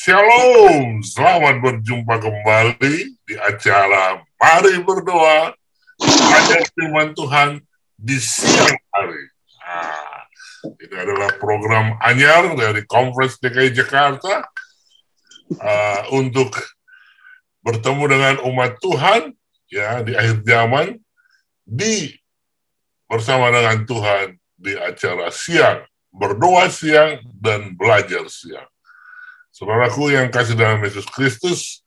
Shalom, selamat berjumpa kembali di acara Mari Berdoa, ayat firman Tuhan di siang hari. Ini adalah program anyar dari Conference DKI Jakarta untuk bertemu dengan umat Tuhan ya di akhir zaman, bersama dengan Tuhan di acara siang, berdoa siang dan belajar siang. Saudaraku yang kasih dalam Yesus Kristus,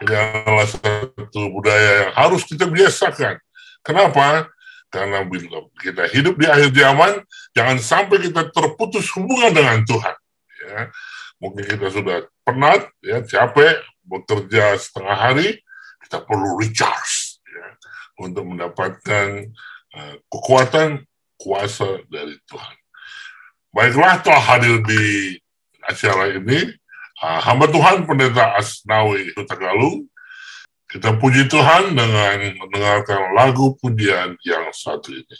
ini adalah satu budaya yang harus kita biasakan. Kenapa? Karena bila kita hidup di akhir zaman, jangan sampai kita terputus hubungan dengan Tuhan. Ya. Mungkin kita sudah penat, ya, capek, bekerja setengah hari, kita perlu recharge ya, untuk mendapatkan kekuatan, kuasa dari Tuhan. Baiklah, telah hadir di acara ini hamba Tuhan Pendeta Asnawi Hutagalung. Kita puji Tuhan dengan mendengarkan lagu pujian yang satu ini.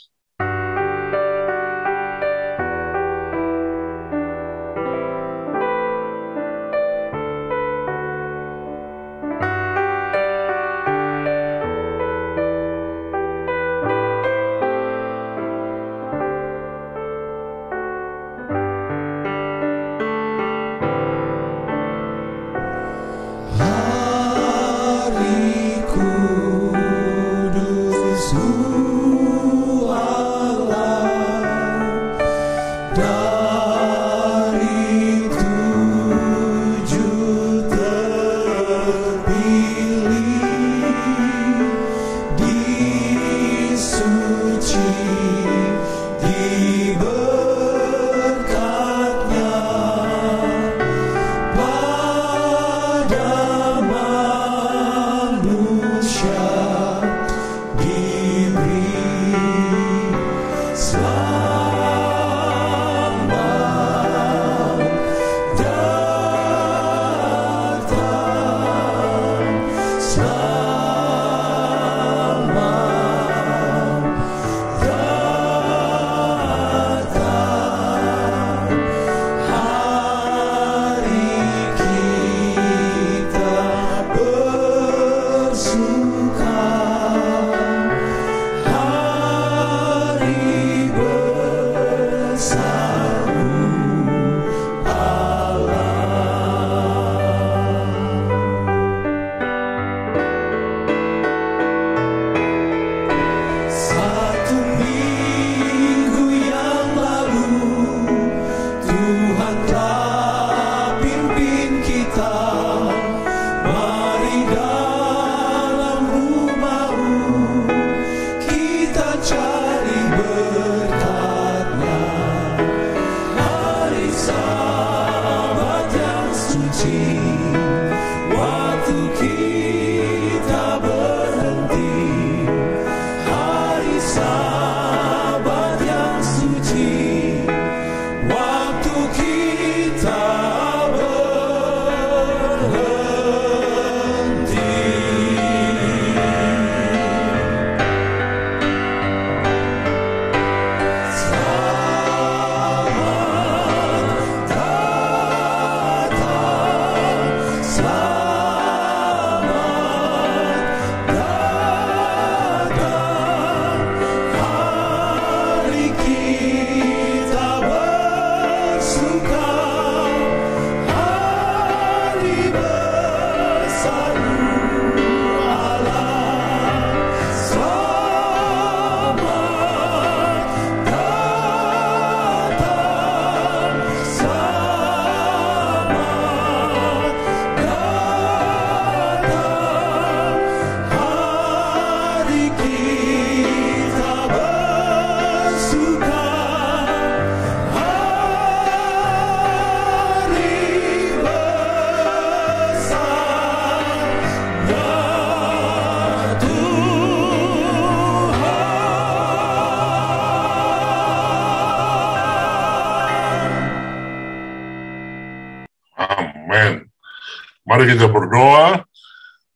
Mari kita berdoa.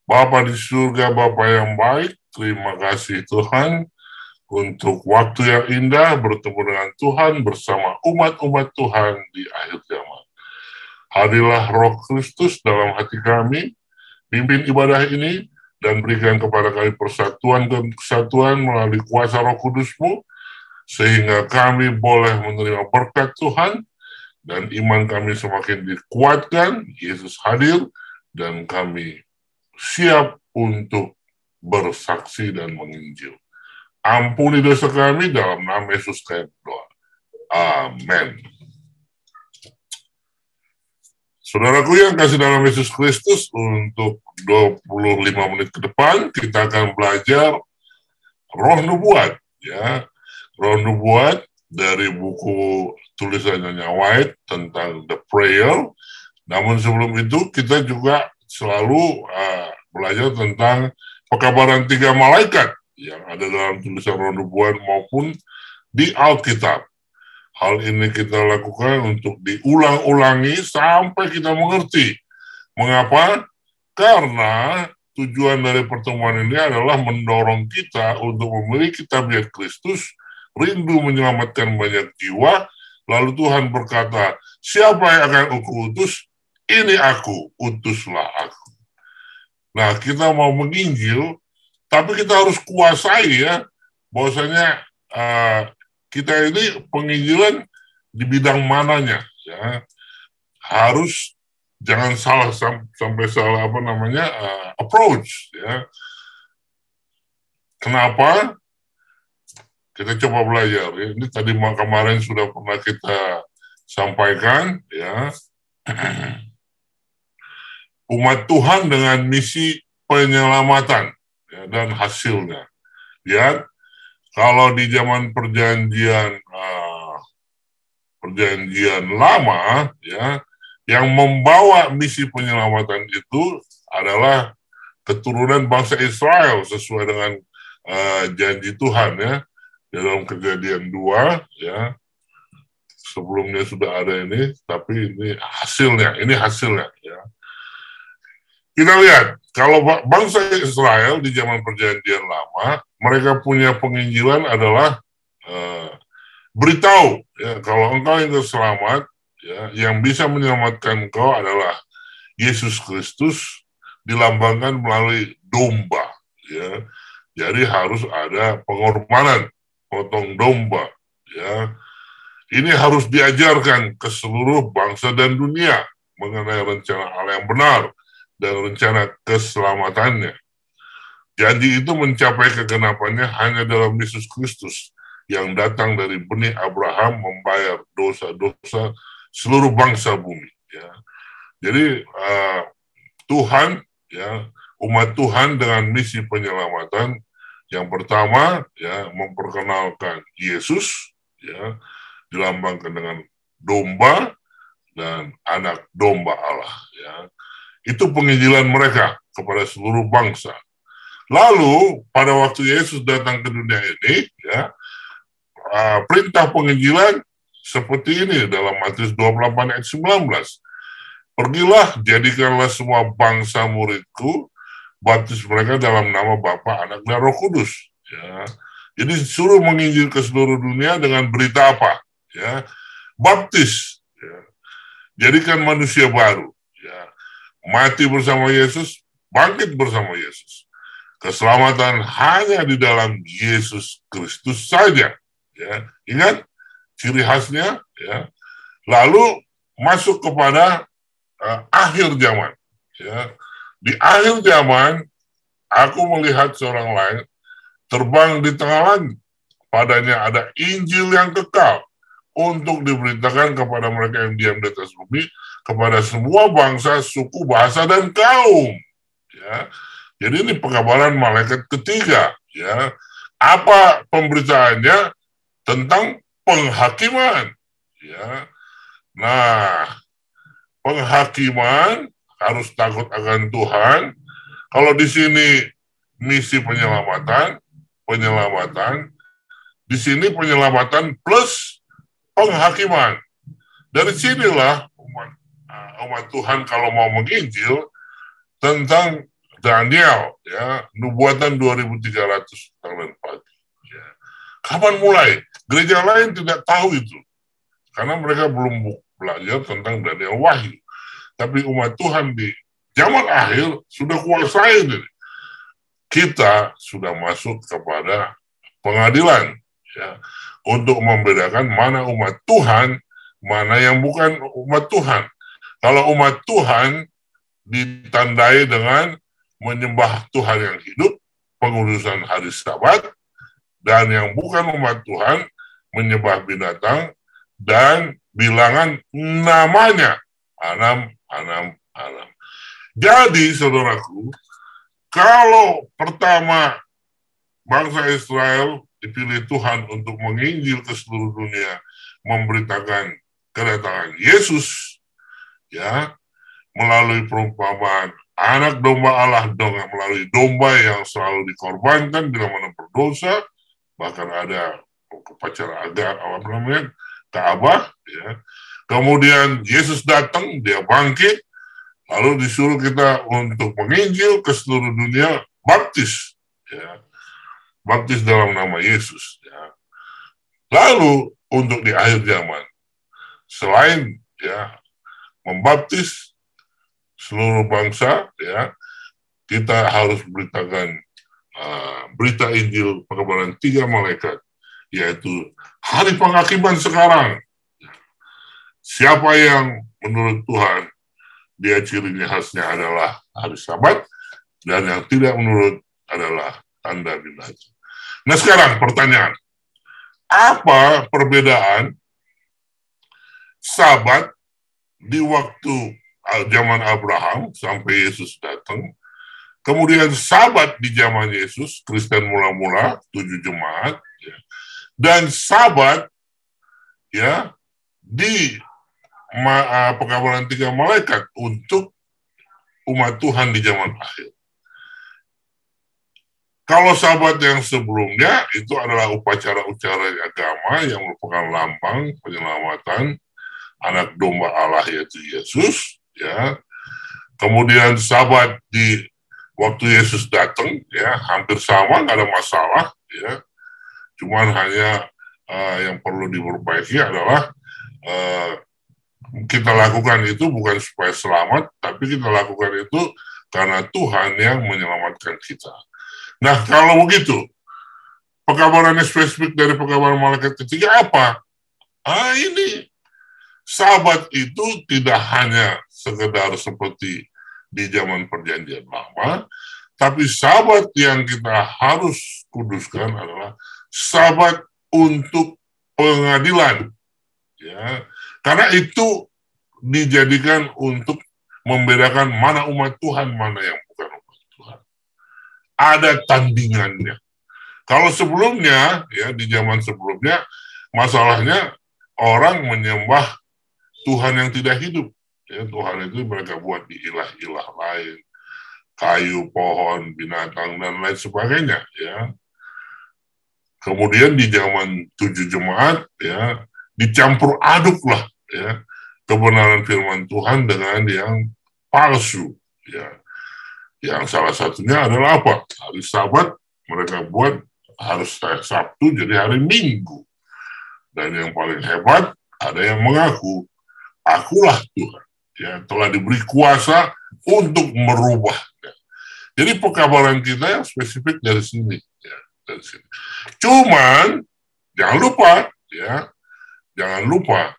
Bapa di surga, Bapa yang baik, terima kasih Tuhan untuk waktu yang indah bertemu dengan Tuhan bersama umat-umat Tuhan di akhir zaman. Hadirlah Roh Kristus dalam hati kami, pimpin ibadah ini, dan berikan kepada kami persatuan dan kesatuan melalui kuasa Roh Kudus-Mu, sehingga kami boleh menerima berkat Tuhan, dan iman kami semakin dikuatkan, Yesus hadir, dan kami siap untuk bersaksi dan menginjil. Ampuni dosa kami dalam nama Yesus kami berdoa. Amin. Saudaraku yang kasih dalam Yesus Kristus, untuk 25 menit ke depan kita akan belajar Roh Nubuat, ya. Roh Nubuat dari buku tulisan Nyonya White tentang The Prayer. Namun sebelum itu kita juga selalu belajar tentang pekabaran 3 malaikat yang ada dalam tulisan Roh Nubuat maupun di Alkitab. Hal ini kita lakukan untuk diulang-ulangi sampai kita mengerti. Mengapa? Karena tujuan dari pertemuan ini adalah mendorong kita untuk memiliki tabiat Kristus, rindu menyelamatkan banyak jiwa, lalu Tuhan berkata, siapa yang akan aku utus? Ini aku, utuslah aku. Nah, kita mau menginjil, tapi kita harus kuasai ya, bahwasanya kita ini penginjilan di bidang mananya, ya. Harus jangan salah sampai salah approach, ya. Kenapa? Kita coba belajar. Ya. Ini tadi kemarin sudah pernah kita sampaikan, ya. Umat Tuhan dengan misi penyelamatan, ya, dan hasilnya. Lihat, kalau di zaman perjanjian lama, ya, yang membawa misi penyelamatan itu adalah keturunan bangsa Israel sesuai dengan janji Tuhan, ya, dalam Kejadian 2, ya. Sebelumnya sudah ada ini, tapi ini hasilnya, ya. Kita lihat, kalau bangsa Israel di zaman perjanjian lama, mereka punya penginjilan adalah beritahu, ya, kalau engkau yang selamat, ya, yang bisa menyelamatkan engkau adalah Yesus Kristus, dilambangkan melalui domba, ya. Jadi harus ada pengorbanan, potong domba, ya. Ini harus diajarkan ke seluruh bangsa dan dunia mengenai rencana Allah yang benar dan rencana keselamatannya. Janji itu mencapai kegenapannya hanya dalam Yesus Kristus yang datang dari benih Abraham membayar dosa-dosa seluruh bangsa bumi. Ya. Jadi Tuhan, ya, umat Tuhan dengan misi penyelamatan yang pertama, ya, memperkenalkan Yesus, ya, dilambangkan dengan domba dan anak domba Allah. Ya. Itu penginjilan mereka kepada seluruh bangsa. Lalu pada waktu Yesus datang ke dunia ini, ya, perintah penginjilan seperti ini dalam Matius 28 ayat 19. Pergilah, jadikanlah semua bangsa muridku, baptis mereka dalam nama Bapa, Anak, dan Roh Kudus. Ya. Jadi suruh menginjil ke seluruh dunia dengan berita apa? Ya, baptis. Ya. Jadikan manusia baru. Ya. Mati bersama Yesus, bangkit bersama Yesus. Keselamatan hanya di dalam Yesus Kristus saja. Ya. Ingat ciri khasnya. Ya. Lalu masuk kepada akhir zaman. Ya. Di akhir zaman, aku melihat seorang lain terbang di tengah langit. Padanya ada Injil yang kekal untuk diberitakan kepada mereka yang diam di atas bumi, kepada semua bangsa, suku, bahasa, dan kaum. Ya. Jadi ini pekabaran malaikat ketiga. Ya. Apa pemberitaannya? Tentang penghakiman. Ya. Nah, penghakiman harus takut akan Tuhan. Kalau di sini misi penyelamatan, di sini penyelamatan plus penghakiman. Dari sinilah umat Tuhan kalau mau menginjil tentang Daniel, ya, nubuatan 2300 tahun pagi. Ya. Kapan mulai? Gereja lain tidak tahu itu. Karena mereka belum belajar tentang Daniel Wahyu. Tapi umat Tuhan di zaman akhir sudah kuasai ini. Kita sudah masuk kepada pengadilan, ya, untuk membedakan mana umat Tuhan, mana yang bukan umat Tuhan. Kalau umat Tuhan ditandai dengan menyembah Tuhan yang hidup, pengurusan hari Sabat, dan yang bukan umat Tuhan menyembah binatang dan bilangan namanya Anam. Jadi, saudaraku, kalau pertama bangsa Israel dipilih Tuhan untuk menginjil ke seluruh dunia, memberitakan kedatangan Yesus, ya, melalui perumpamaan anak domba Allah dengan melalui domba yang selalu dikorbankan bila mana berdosa, bahkan ada upacara agar Ka'bah, ya. Kemudian Yesus datang, dia bangkit, lalu disuruh kita untuk menginjil ke seluruh dunia, baptis, ya, baptis dalam nama Yesus, ya. Lalu untuk di akhir zaman, selain, ya, membaptis seluruh bangsa, ya, kita harus beritakan berita Injil pekabaran 3 malaikat, yaitu hari penghakiman sekarang. Siapa yang menurut Tuhan dia cirinya khasnya adalah hari Sabat, dan yang tidak menurut adalah tanda binatang. Nah, sekarang pertanyaan, apa perbedaan Sabat di waktu zaman Abraham sampai Yesus datang, kemudian Sabat di zaman Yesus, Kristen mula-mula 7 jemaat, ya, dan Sabat, ya, di pekabaran 3 malaikat untuk umat Tuhan di zaman akhir. Kalau Sabat yang sebelumnya itu adalah upacara-upacara agama yang merupakan lambang penyelamatan anak domba Allah, yaitu Yesus, ya. Kemudian Sabat di waktu Yesus datang, ya, hampir sama, nggak ada masalah, ya. Cuman hanya yang perlu diperbaiki adalah kita lakukan itu bukan supaya selamat, tapi kita lakukan itu karena Tuhan yang menyelamatkan kita. Nah, kalau begitu, pekabaran spesifik dari pekabaran malaikat ketiga apa? Ini Sabat itu tidak hanya sekedar seperti di zaman perjanjian lama, tapi Sabat yang kita harus kuduskan adalah Sabat untuk pengadilan, ya. Karena itu dijadikan untuk membedakan mana umat Tuhan, mana yang bukan umat Tuhan. Ada tandingannya. Kalau sebelumnya, ya, di zaman sebelumnya, masalahnya orang menyembah Tuhan yang tidak hidup. Ya, Tuhan itu mereka buat di ilah-ilah lain, kayu, pohon, binatang, dan lain sebagainya. Ya. Kemudian di zaman 7 jemaat, ya, dicampur aduklah, ya, kebenaran firman Tuhan dengan yang palsu, ya. Yang salah satunya adalah apa? Hari Sabat mereka buat harus Sabtu jadi hari Minggu. Dan yang paling hebat, ada yang mengaku, akulah Tuhan, ya, telah diberi kuasa untuk merubahnya. Jadi pekabaran kita yang spesifik dari sini, ya, dari sini. Cuman jangan lupa, ya, jangan lupa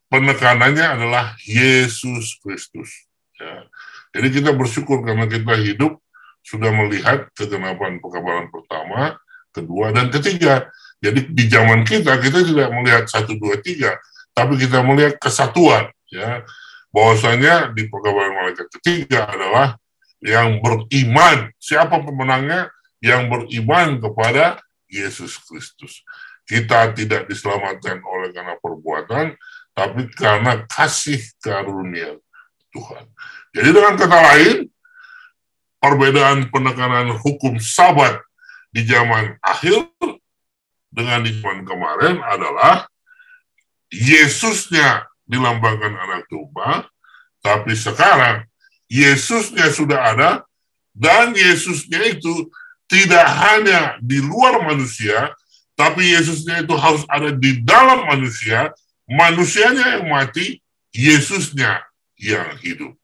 penekanannya adalah Yesus Kristus. Ya. Jadi kita bersyukur karena kita hidup sudah melihat kegenapan pekabaran pertama, kedua, dan ketiga. Jadi di zaman kita tidak melihat 1, 2, 3, tapi kita melihat kesatuan. Ya. Bahwasanya di pekabaran malaikat ketiga adalah yang beriman. Siapa pemenangnya? Yang beriman kepada Yesus Kristus. Kita tidak diselamatkan oleh karena perbuatan, tapi karena kasih karunia Tuhan. Jadi dengan kata lain, perbedaan penekanan hukum Sabat di zaman akhir dengan di zaman kemarin adalah Yesusnya dilambangkan anak domba, tapi sekarang Yesusnya sudah ada, dan Yesusnya itu tidak hanya di luar manusia, tapi Yesusnya itu harus ada di dalam manusia, manusianya yang mati, Yesusnya yang hidup.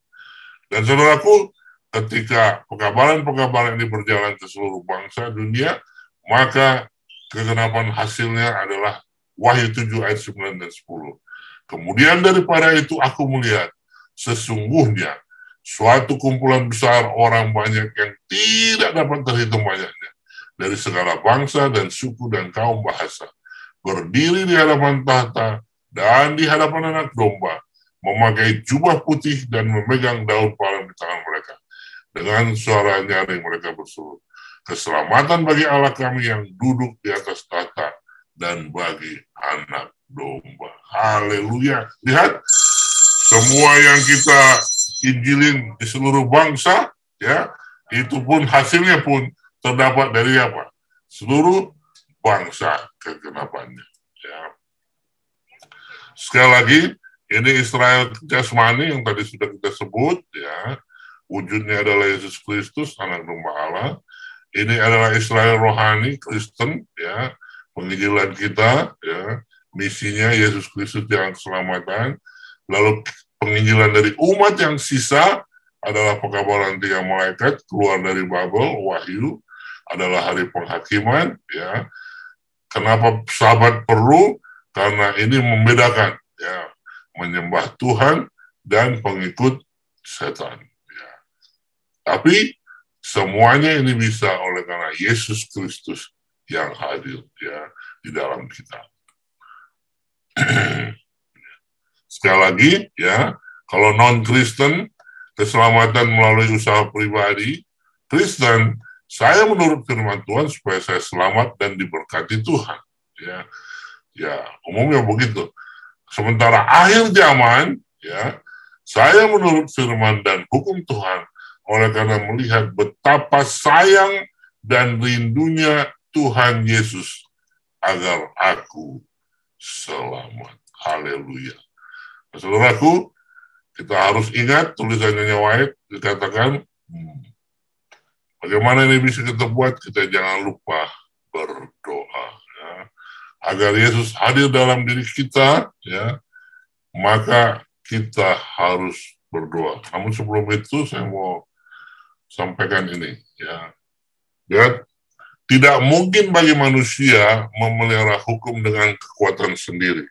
Dan saudaraku, ketika pekabaran-pekabaran ini berjalan ke seluruh bangsa dunia, maka kegenapan hasilnya adalah Wahyu 7 ayat 9 dan 10. Kemudian daripada itu aku melihat sesungguhnya suatu kumpulan besar orang banyak yang tidak dapat terhitung banyaknya, dari segala bangsa dan suku dan kaum bahasa, berdiri di hadapan tahta dan di hadapan Anak Domba, memakai jubah putih dan memegang daun palem di tangan mereka. Dengan suara nyaring mereka berseru, keselamatan bagi Allah kami yang duduk di atas tahta dan bagi Anak Domba. Haleluya. Lihat, semua yang kita injilin di seluruh bangsa, ya, itu pun hasilnya pun terdapat dari apa? Seluruh bangsa kegenapannya. Ya. Sekali lagi, ini Israel jasmani yang tadi sudah kita sebut, ya. Wujudnya adalah Yesus Kristus, Anak Domba Allah. Ini adalah Israel rohani, Kristen, ya. Penginjilan kita, ya. Misinya Yesus Kristus yang keselamatan. Lalu penginjilan dari umat yang sisa adalah pekabaran 3 malaikat, keluar dari Babel, Wahyu, adalah hari penghakiman, ya. Kenapa sahabat perlu? Karena ini membedakan, ya, menyembah Tuhan dan pengikut setan. Ya. Tapi semuanya ini bisa oleh karena Yesus Kristus yang hadir, ya, di dalam kita. Sekali lagi, ya, kalau non-Kristen, keselamatan melalui usaha pribadi. Kristen, saya menurut firman Tuhan supaya saya selamat dan diberkati Tuhan. Ya, ya, umumnya begitu. Sementara akhir zaman, ya, saya menurut firman dan hukum Tuhan oleh karena melihat betapa sayang dan rindunya Tuhan Yesus agar aku selamat. Haleluya. Saudaraku, kita harus ingat tulisannya White dikatakan, bagaimana ini bisa kita buat? Kita jangan lupa berdoa, ya. Agar Yesus hadir dalam diri kita, ya, maka kita harus berdoa. Namun sebelum itu saya mau sampaikan ini, ya. Ya, tidak mungkin bagi manusia memelihara hukum dengan kekuatan sendiri.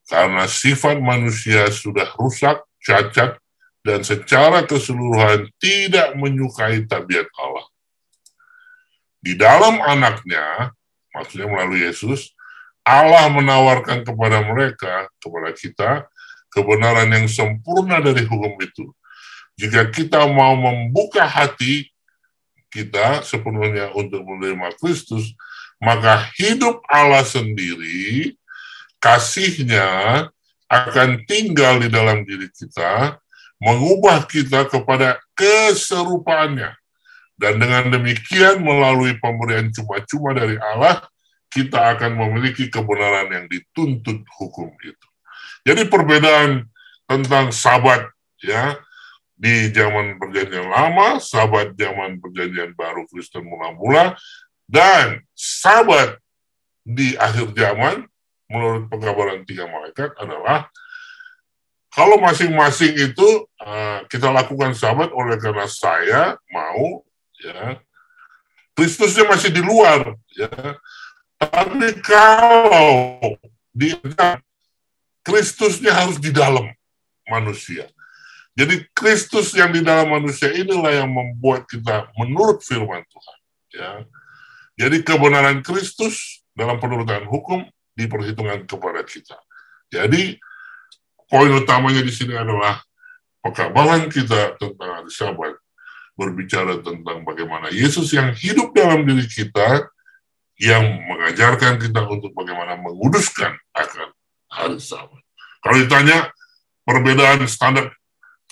Karena sifat manusia sudah rusak, cacat, dan secara keseluruhan tidak menyukai tabiat Allah. Di dalam anaknya, maksudnya melalui Yesus, Allah menawarkan kepada mereka, kepada kita, kebenaran yang sempurna dari hukum itu. Jika kita mau membuka hati kita sepenuhnya untuk menerima Kristus, maka hidup Allah sendiri, kasih-Nya akan tinggal di dalam diri kita, mengubah kita kepada keserupaannya. Dan dengan demikian melalui pemberian cuma-cuma dari Allah, kita akan memiliki kebenaran yang dituntut hukum itu. Jadi perbedaan tentang Sabat, ya, di zaman Perjanjian Lama, Sabat zaman Perjanjian Baru Kristen mula-mula, dan Sabat di akhir zaman menurut pekabaran 3 malaikat adalah kalau masing-masing itu kita lakukan Sabat oleh karena saya mau, ya, Kristusnya masih di luar, ya. Tapi kalau Kristusnya harus di dalam manusia. Jadi Kristus yang di dalam manusia inilah yang membuat kita menurut firman Tuhan, ya. Jadi kebenaran Kristus dalam penurutan hukum diperhitungkan kepada kita. Jadi poin utamanya di sini adalah pekabaran kita tentang hari Sabat berbicara tentang bagaimana Yesus yang hidup dalam diri kita yang mengajarkan kita untuk bagaimana menguduskan akan hari Sabat. Kalau ditanya perbedaan standar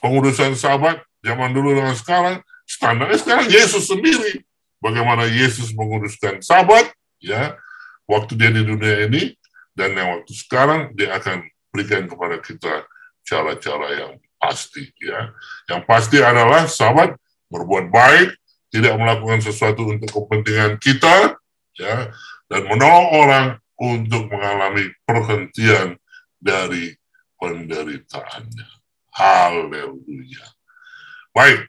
pengudusan Sabat zaman dulu dengan sekarang, standarnya sekarang Yesus sendiri. Bagaimana Yesus menguduskan Sabat, ya, waktu dia di dunia ini, dan yang waktu sekarang dia akan berikan kepada kita cara-cara yang pasti, ya. Yang pasti adalah Sabat berbuat baik, tidak melakukan sesuatu untuk kepentingan kita, ya, dan menolong orang untuk mengalami perhentian dari penderitaannya. Haleluya. Baik,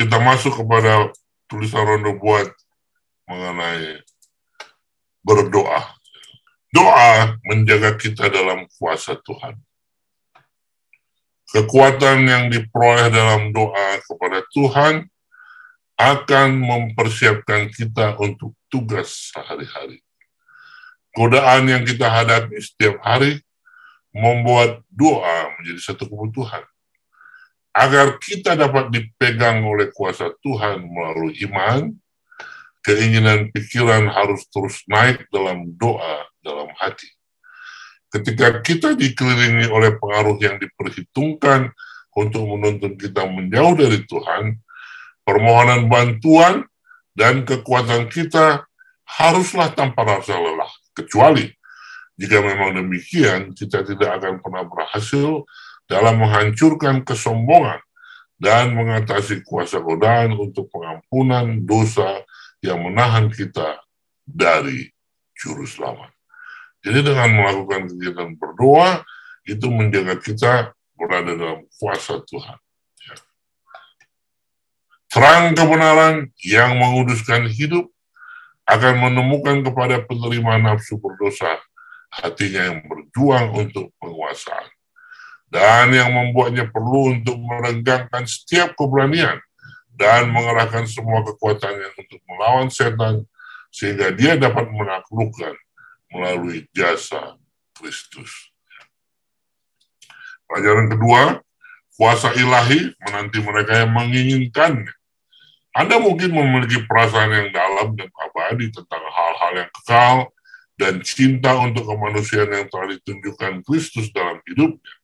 kita masuk kepada tulisan Rondo buat mengenai berdoa. Doa menjaga kita dalam kuasa Tuhan. Kekuatan yang diperoleh dalam doa kepada Tuhan akan mempersiapkan kita untuk tugas sehari-hari. Godaan yang kita hadapi setiap hari membuat doa menjadi satu kebutuhan. Agar kita dapat dipegang oleh kuasa Tuhan melalui iman, keinginan pikiran harus terus naik dalam doa dalam hati. Ketika kita dikelilingi oleh pengaruh yang diperhitungkan untuk menuntun kita menjauh dari Tuhan, permohonan bantuan dan kekuatan kita haruslah tanpa rasa lelah. Kecuali jika memang demikian, kita tidak akan pernah berhasil dalam menghancurkan kesombongan dan mengatasi kuasa godaan untuk pengampunan dosa yang menahan kita dari juru selamat. Jadi dengan melakukan kegiatan berdoa, itu menjaga kita berada dalam kuasa Tuhan. Ya. Terang kebenaran yang menguduskan hidup akan menemukan kepada penerima nafsu berdosa hatinya yang berjuang untuk penguasaan. Dan yang membuatnya perlu untuk merenggangkan setiap keberanian dan mengerahkan semua kekuatannya untuk melawan setan sehingga dia dapat menaklukkan melalui jasa Kristus. Pelajaran kedua, kuasa ilahi menanti mereka yang menginginkannya. Anda mungkin memiliki perasaan yang dalam dan abadi tentang hal-hal yang kekal dan cinta untuk kemanusiaan yang telah ditunjukkan Kristus dalam hidupnya.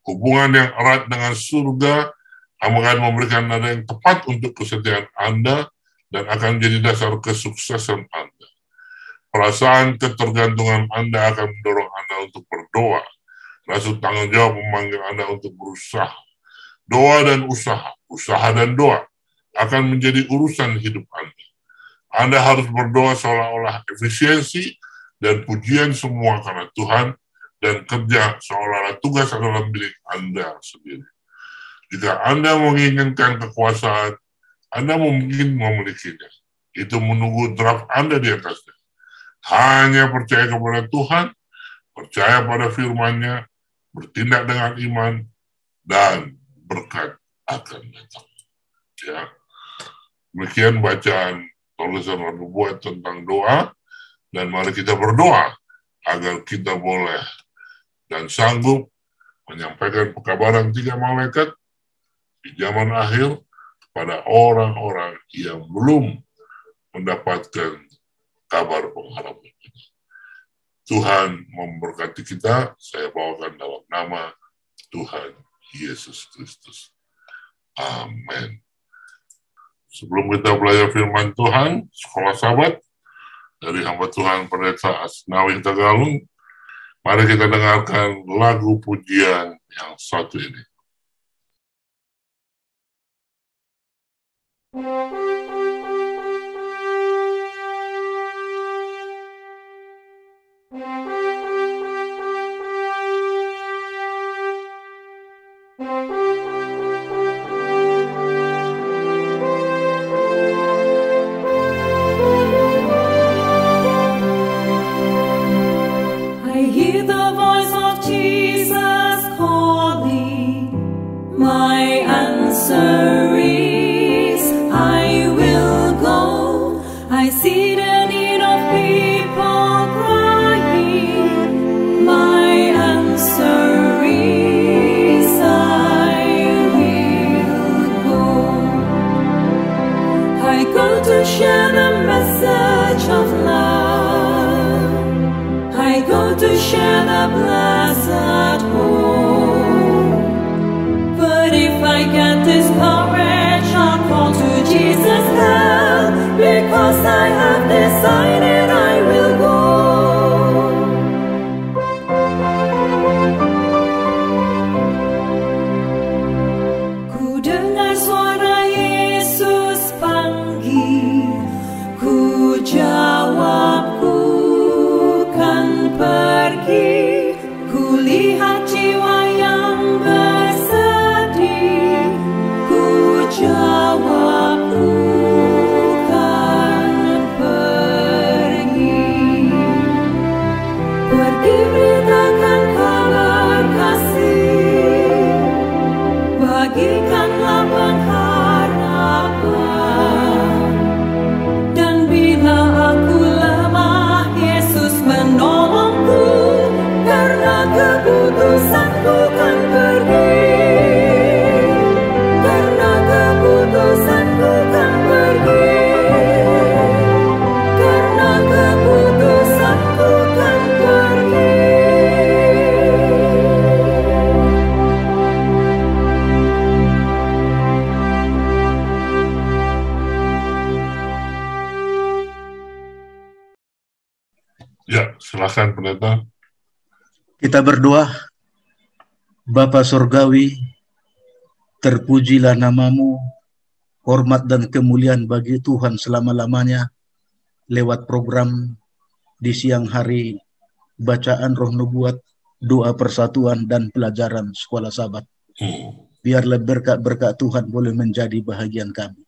Hubungan yang erat dengan surga akan memberikan nada yang tepat untuk kesetiaan Anda dan akan menjadi dasar kesuksesan Anda. Perasaan ketergantungan Anda akan mendorong Anda untuk berdoa. Rasa tanggung jawab memanggil Anda untuk berusaha. Doa dan usaha, usaha dan doa akan menjadi urusan hidup Anda. Anda harus berdoa seolah-olah efisiensi dan pujian semua karena Tuhan dan kerja seolah-olah tugas adalah milik Anda sendiri. Jika Anda menginginkan kekuasaan, Anda mungkin memilikinya. Itu menunggu draft Anda di atasnya. Hanya percaya kepada Tuhan, percaya pada firman-Nya, bertindak dengan iman, dan berkat akan datang. Ya. Demikian bacaan tulisan Rondo buat tentang doa, dan mari kita berdoa agar kita boleh dan sanggup menyampaikan pekabaran 3 malaikat di zaman akhir pada orang-orang yang belum mendapatkan kabar pengharapan. Tuhan memberkati kita. Saya bawakan dalam nama Tuhan Yesus Kristus. Amin. Sebelum kita belajar firman Tuhan, sekolah sahabat dari hamba Tuhan Pendeta Asnawi Tagalung, mari kita dengarkan lagu pujian yang satu ini. Ku Ya, silakan pendeta. Kita berdoa. Bapa Surgawi, terpujilah namamu, hormat dan kemuliaan bagi Tuhan selama-lamanya lewat program di siang hari, bacaan roh nubuat, doa persatuan, dan pelajaran sekolah sahabat. Biarlah berkat-berkat Tuhan boleh menjadi bahagian kami.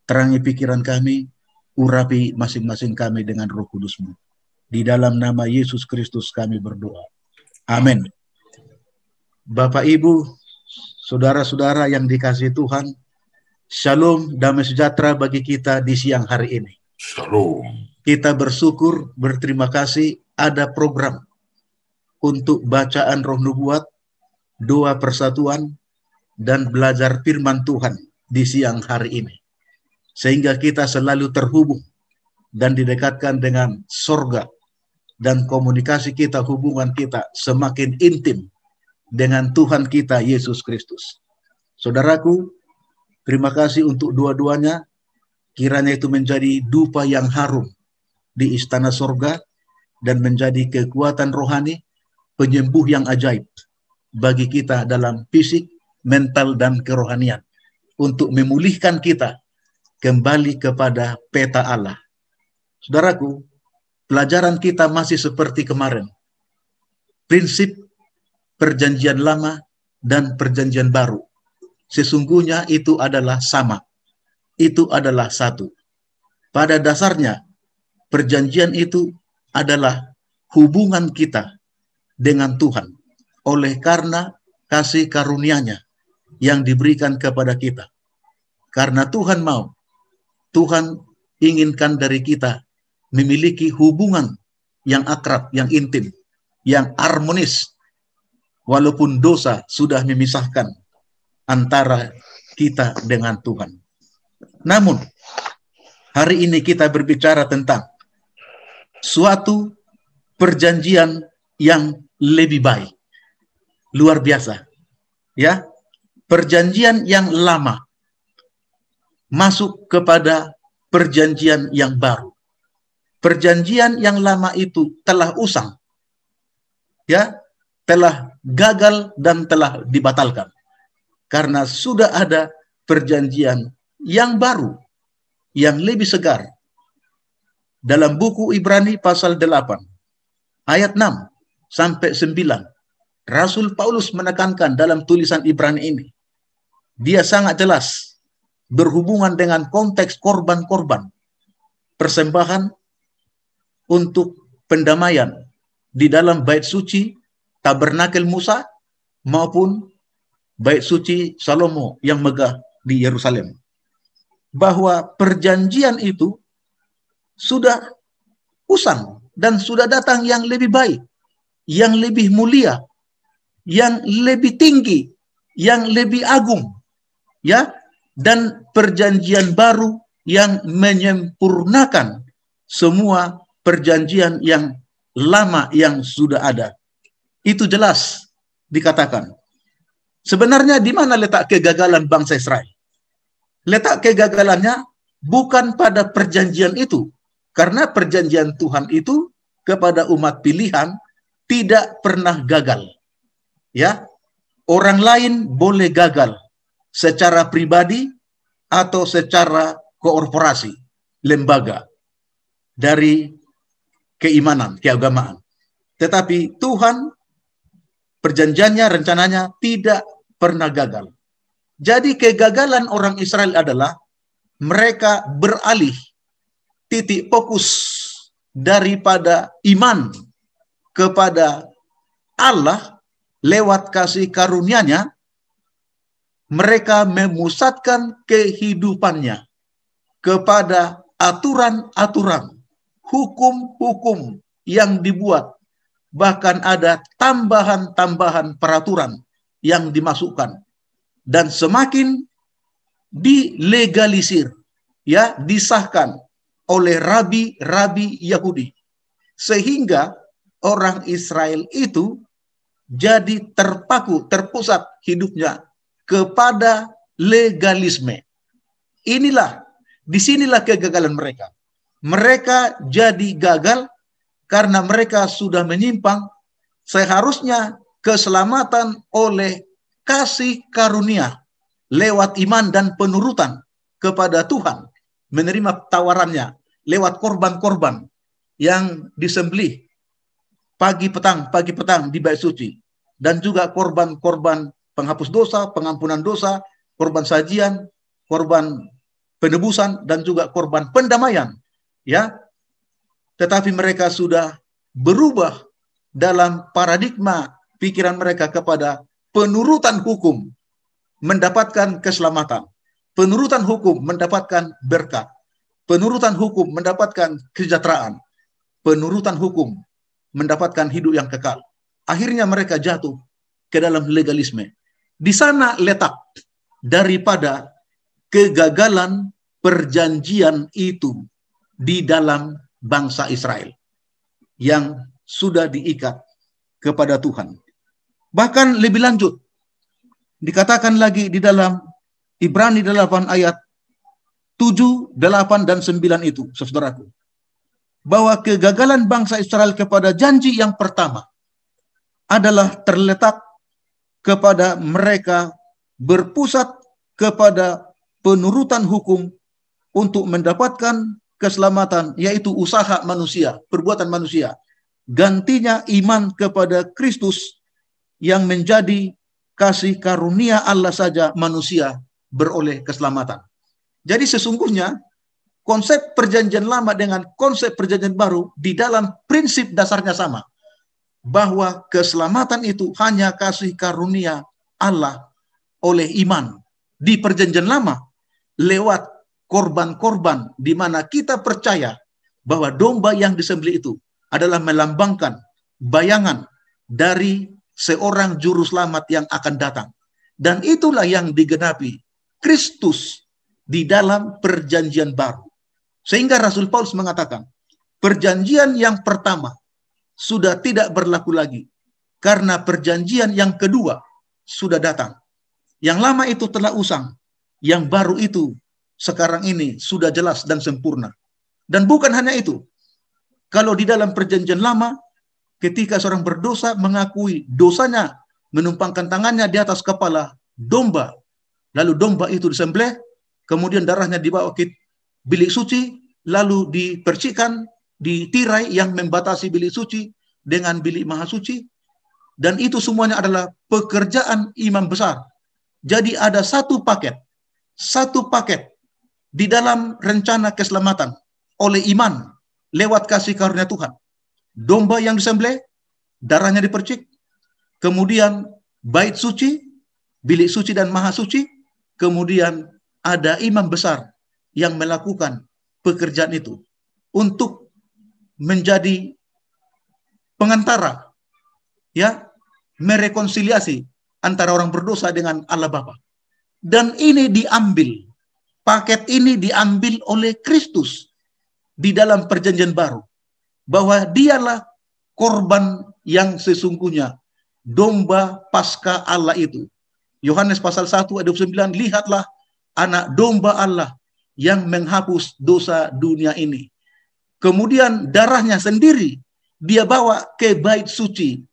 Terangi pikiran kami, urapi masing-masing kami dengan Roh Kudus-Mu. Di dalam nama Yesus Kristus kami berdoa. Amin. Bapak Ibu, saudara-saudara yang dikasihi Tuhan, Shalom, damai sejahtera bagi kita di siang hari ini. Shalom. Kita bersyukur, berterima kasih ada program untuk bacaan roh nubuat, doa persatuan, dan belajar firman Tuhan di siang hari ini. Sehingga kita selalu terhubung dan didekatkan dengan sorga, dan komunikasi kita, hubungan kita semakin intim dengan Tuhan kita Yesus Kristus. Saudaraku, terima kasih untuk dua-duanya. Kiranya itu menjadi dupa yang harum di istana sorga dan menjadi kekuatan rohani, penyembuh yang ajaib bagi kita dalam fisik, mental, dan kerohanian untuk memulihkan kita kembali kepada peta Allah. Saudaraku, pelajaran kita masih seperti kemarin. Prinsip perjanjian lama dan perjanjian baru. Sesungguhnya itu adalah sama. Itu adalah satu. Pada dasarnya, perjanjian itu adalah hubungan kita dengan Tuhan. Oleh karena kasih karunia-Nya yang diberikan kepada kita. Karena Tuhan mau, Tuhan inginkan dari kita memiliki hubungan yang akrab, yang intim, yang harmonis, walaupun dosa sudah memisahkan antara kita dengan Tuhan. Namun, hari ini kita berbicara tentang suatu perjanjian yang lebih baik. Luar biasa. Ya, perjanjian yang lama masuk kepada perjanjian yang baru. Perjanjian yang lama itu telah usang, ya, telah gagal dan telah dibatalkan. Karena sudah ada perjanjian yang baru, yang lebih segar. Dalam buku Ibrani pasal 8, ayat 6 sampai 9, Rasul Paulus menekankan dalam tulisan Ibrani ini, dia sangat jelas berhubungan dengan konteks korban-korban, persembahan untuk pendamaian di dalam bait suci tabernakel Musa maupun bait suci Salomo yang megah di Yerusalem. Bahwa perjanjian itu sudah usang dan sudah datang yang lebih baik, yang lebih mulia, yang lebih tinggi, yang lebih agung, ya, dan perjanjian baru yang menyempurnakan semua perjanjian yang lama yang sudah ada. Itu jelas dikatakan. Sebenarnya di mana letak kegagalan bangsa Israel? Letak kegagalannya bukan pada perjanjian itu, karena perjanjian Tuhan itu kepada umat pilihan tidak pernah gagal. Ya, orang lain boleh gagal secara pribadi atau secara korporasi, lembaga dari keimanan, keagamaan. Tetapi Tuhan, perjanjiannya, rencananya tidak pernah gagal. Jadi kegagalan orang Israel adalah mereka beralih titik fokus daripada iman kepada Allah lewat kasih karunia-Nya, mereka memusatkan kehidupannya kepada aturan-aturan, hukum-hukum yang dibuat. Bahkan ada tambahan-tambahan peraturan yang dimasukkan. Dan semakin dilegalisir, ya, disahkan oleh rabi-rabi Yahudi. Sehingga orang Israel itu jadi terpaku, terpusat hidupnya kepada legalisme. Disinilah kegagalan mereka. Mereka jadi gagal karena mereka sudah menyimpang, seharusnya keselamatan oleh kasih karunia lewat iman dan penurutan kepada Tuhan, menerima tawarannya lewat korban-korban yang disembelih pagi petang di bait suci, dan juga korban-korban penghapus dosa, pengampunan dosa, korban sajian, korban penebusan, dan juga korban pendamaian. Ya, tetapi mereka sudah berubah dalam paradigma pikiran mereka kepada penurutan hukum mendapatkan keselamatan, penurutan hukum mendapatkan berkat, penurutan hukum mendapatkan kesejahteraan, penurutan hukum mendapatkan hidup yang kekal. Akhirnya mereka jatuh ke dalam legalisme. Di sana letak daripada kegagalan perjanjian itu di dalam bangsa Israel yang sudah diikat kepada Tuhan. Bahkan lebih lanjut, dikatakan lagi di dalam Ibrani 8 ayat 7, 8, dan 9 itu, saudaraku, bahwa kegagalan bangsa Israel kepada janji yang pertama adalah terletak kepada mereka berpusat kepada penurutan hukum untuk mendapatkan keselamatan, yaitu usaha manusia, perbuatan manusia. Gantinya iman kepada Kristus yang menjadi kasih karunia Allah saja manusia beroleh keselamatan. Jadi sesungguhnya konsep perjanjian lama dengan konsep perjanjian baru di dalam prinsip dasarnya sama, bahwa keselamatan itu hanya kasih karunia Allah oleh iman. Di perjanjian lama lewat korban-korban, di mana kita percaya bahwa domba yang disembelih itu adalah melambangkan bayangan dari seorang juru selamat yang akan datang. Dan itulah yang digenapi Kristus di dalam perjanjian baru. Sehingga Rasul Paulus mengatakan, perjanjian yang pertama sudah tidak berlaku lagi, karena perjanjian yang kedua sudah datang. Yang lama itu telah usang, yang baru itu sekarang ini sudah jelas dan sempurna. Dan bukan hanya itu, kalau di dalam perjanjian lama, ketika seorang berdosa mengakui dosanya, menumpangkan tangannya di atas kepala domba, lalu domba itu disembelih, kemudian darahnya dibawa ke bilik suci, lalu dipercikkan di tirai yang membatasi bilik suci dengan bilik maha suci, dan itu semuanya adalah pekerjaan imam besar. Jadi ada satu paket di dalam rencana keselamatan oleh iman lewat kasih karunia Tuhan. Domba yang disembelih, darahnya dipercik, kemudian bait suci, bilik suci dan maha suci, kemudian ada imam besar yang melakukan pekerjaan itu untuk menjadi pengantara, ya, merekonsiliasi antara orang berdosa dengan Allah Bapa. Dan ini diambil, paket ini diambil oleh Kristus di dalam perjanjian baru, bahwa dialah korban yang sesungguhnya, domba Paskah Allah itu. Yohanes pasal 1 ayat 29, lihatlah anak domba Allah yang menghapus dosa dunia ini. Kemudian darahnya sendiri dia bawa ke bait suci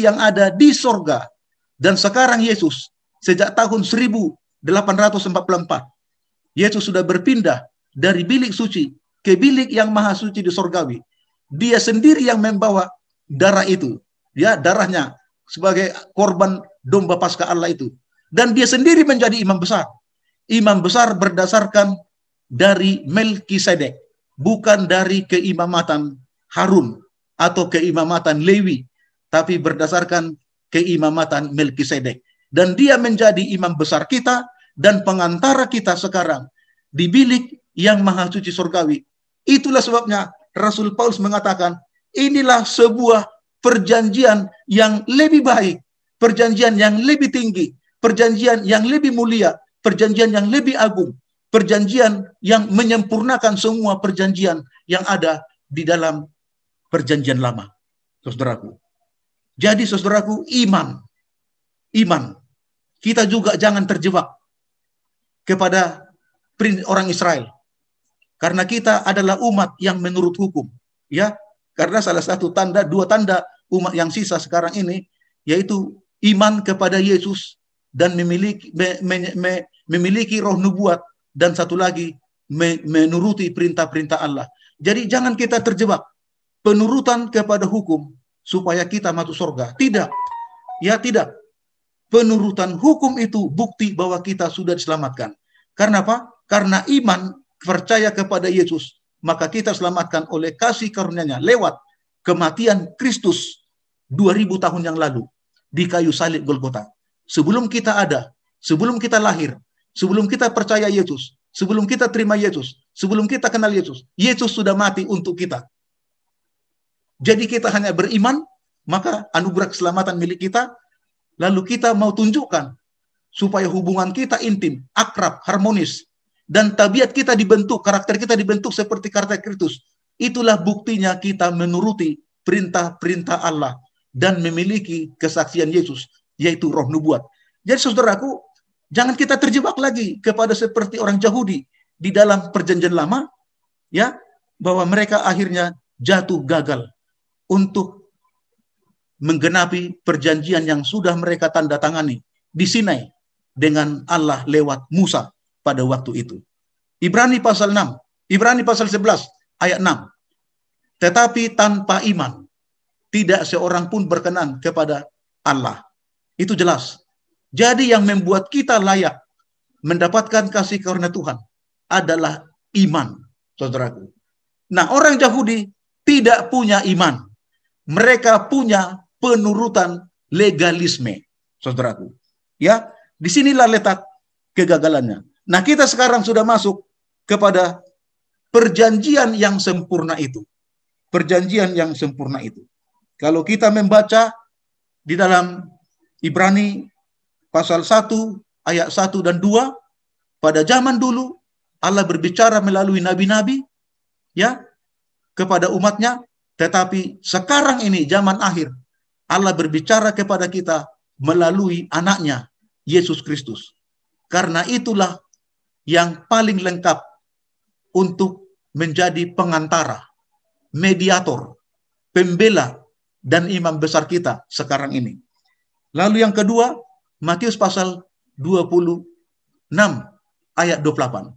yang ada di sorga. Dan sekarang Yesus sejak tahun 1844, Yesus sudah berpindah dari bilik suci ke bilik yang maha suci di sorgawi. Dia sendiri yang membawa darah itu, ya, darahnya sebagai korban domba Paskah Allah itu. Dan dia sendiri menjadi imam besar. Imam besar berdasarkan dari Melkisedek, bukan dari keimamatan Harun atau keimamatan Lewi, tapi berdasarkan keimamatan Melkisedek. Dan dia menjadi imam besar kita dan pengantara kita sekarang di bilik yang maha suci surgawi. Itulah sebabnya Rasul Paulus mengatakan, inilah sebuah perjanjian yang lebih baik, perjanjian yang lebih tinggi, perjanjian yang lebih mulia, perjanjian yang lebih agung, perjanjian yang menyempurnakan semua perjanjian yang ada di dalam perjanjian lama. Saudaraku. Jadi saudaraku, iman. Kita juga jangan terjebak kepada orang Israel. Karena kita adalah umat yang menurut hukum, ya. Karena salah satu tanda, dua tanda umat yang sisa sekarang ini, yaitu iman kepada Yesus dan memiliki roh nubuat, dan satu lagi menuruti perintah-perintah Allah. Jadi jangan kita terjebak penurutan kepada hukum supaya kita masuk surga. Tidak. Ya tidak. Penurutan hukum itu bukti bahwa kita sudah diselamatkan. Karena apa? Karena iman, percaya kepada Yesus, maka kita selamatkan oleh kasih karunia-Nya lewat kematian Kristus 2000 tahun yang lalu di kayu salib Golgota. Sebelum kita ada, sebelum kita lahir, sebelum kita percaya Yesus, sebelum kita terima Yesus, sebelum kita kenal Yesus, Yesus sudah mati untuk kita. Jadi kita hanya beriman, maka anugerah keselamatan milik kita. Lalu kita mau tunjukkan supaya hubungan kita intim, akrab, harmonis, dan tabiat kita dibentuk, karakter kita dibentuk seperti karakter Kristus. Itulah buktinya kita menuruti perintah-perintah Allah dan memiliki kesaksian Yesus, yaitu roh nubuat. Jadi saudaraku, jangan kita terjebak lagi kepada seperti orang Yahudi di dalam perjanjian lama, ya, bahwa mereka akhirnya jatuh gagal untuk menggenapi perjanjian yang sudah mereka tanda tangani di Sinai dengan Allah lewat Musa pada waktu itu. Ibrani pasal 6, Ibrani pasal 11 ayat 6. Tetapi tanpa iman tidak seorang pun berkenan kepada Allah. Itu jelas. Jadi yang membuat kita layak mendapatkan kasih karunia Tuhan adalah iman, saudaraku. Nah, orang Yahudi tidak punya iman. Mereka punya penurutan legalisme, saudaraku. Ya, disinilah letak kegagalannya. Nah, kita sekarang sudah masuk kepada perjanjian yang sempurna itu. Perjanjian yang sempurna itu. Kalau kita membaca di dalam Ibrani pasal 1 ayat 1 dan 2, pada zaman dulu Allah berbicara melalui nabi-nabi, ya, kepada umatnya, tetapi sekarang ini zaman akhir Allah berbicara kepada kita melalui anaknya, Yesus Kristus. Karena itulah yang paling lengkap untuk menjadi pengantara, mediator, pembela, dan imam besar kita sekarang ini. Lalu yang kedua, Matius pasal 26 ayat 28.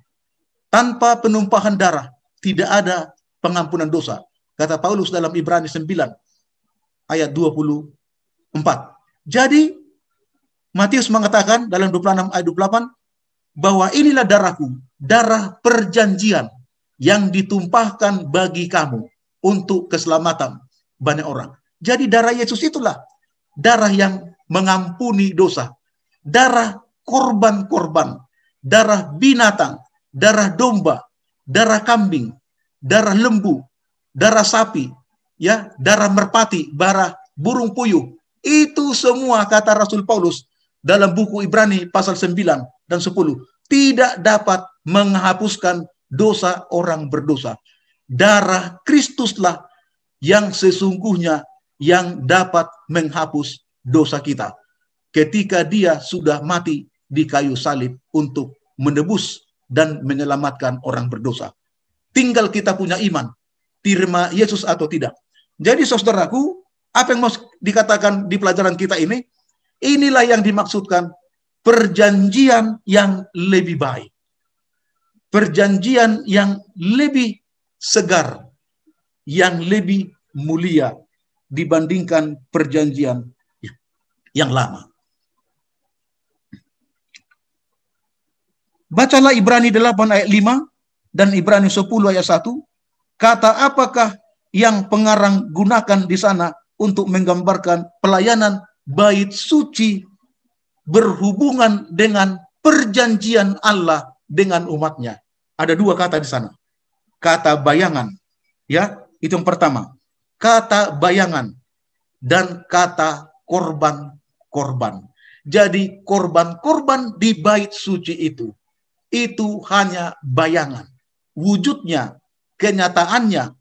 Tanpa penumpahan darah tidak ada pengampunan dosa. Kata Paulus dalam Ibrani 9 ayat 24. Jadi Matius mengatakan dalam 26 ayat 28 bahwa inilah darahku, darah perjanjian yang ditumpahkan bagi kamu untuk keselamatan banyak orang. Jadi darah Yesus itulah darah yang mengampuni dosa. Darah korban-korban, darah binatang, darah domba, darah kambing, darah lembu, darah sapi, ya, darah merpati, darah burung puyuh. Itu semua, kata Rasul Paulus dalam buku Ibrani pasal 9 dan 10, tidak dapat menghapuskan dosa orang berdosa. Darah Kristuslah yang sesungguhnya yang dapat menghapus dosa kita. Ketika Dia sudah mati di kayu salib untuk menebus dan menyelamatkan orang berdosa. Tinggal kita punya iman, terima Yesus atau tidak. Jadi saudaraku, apa yang mau dikatakan di pelajaran kita ini? Inilah yang dimaksudkan perjanjian yang lebih baik. Perjanjian yang lebih segar, yang lebih mulia dibandingkan perjanjian yang lama. Bacalah Ibrani 8 ayat 5 dan Ibrani 10 ayat 1. Kata apakah yang pengarang gunakan di sana untuk menggambarkan pelayanan bait suci berhubungan dengan perjanjian Allah dengan umatnya? Ada dua kata di sana. Kata bayangan, ya, itu yang pertama. Kata bayangan dan kata korban-korban. Jadi korban-korban di bait suci itu hanya bayangan. Wujudnya, kenyataannya,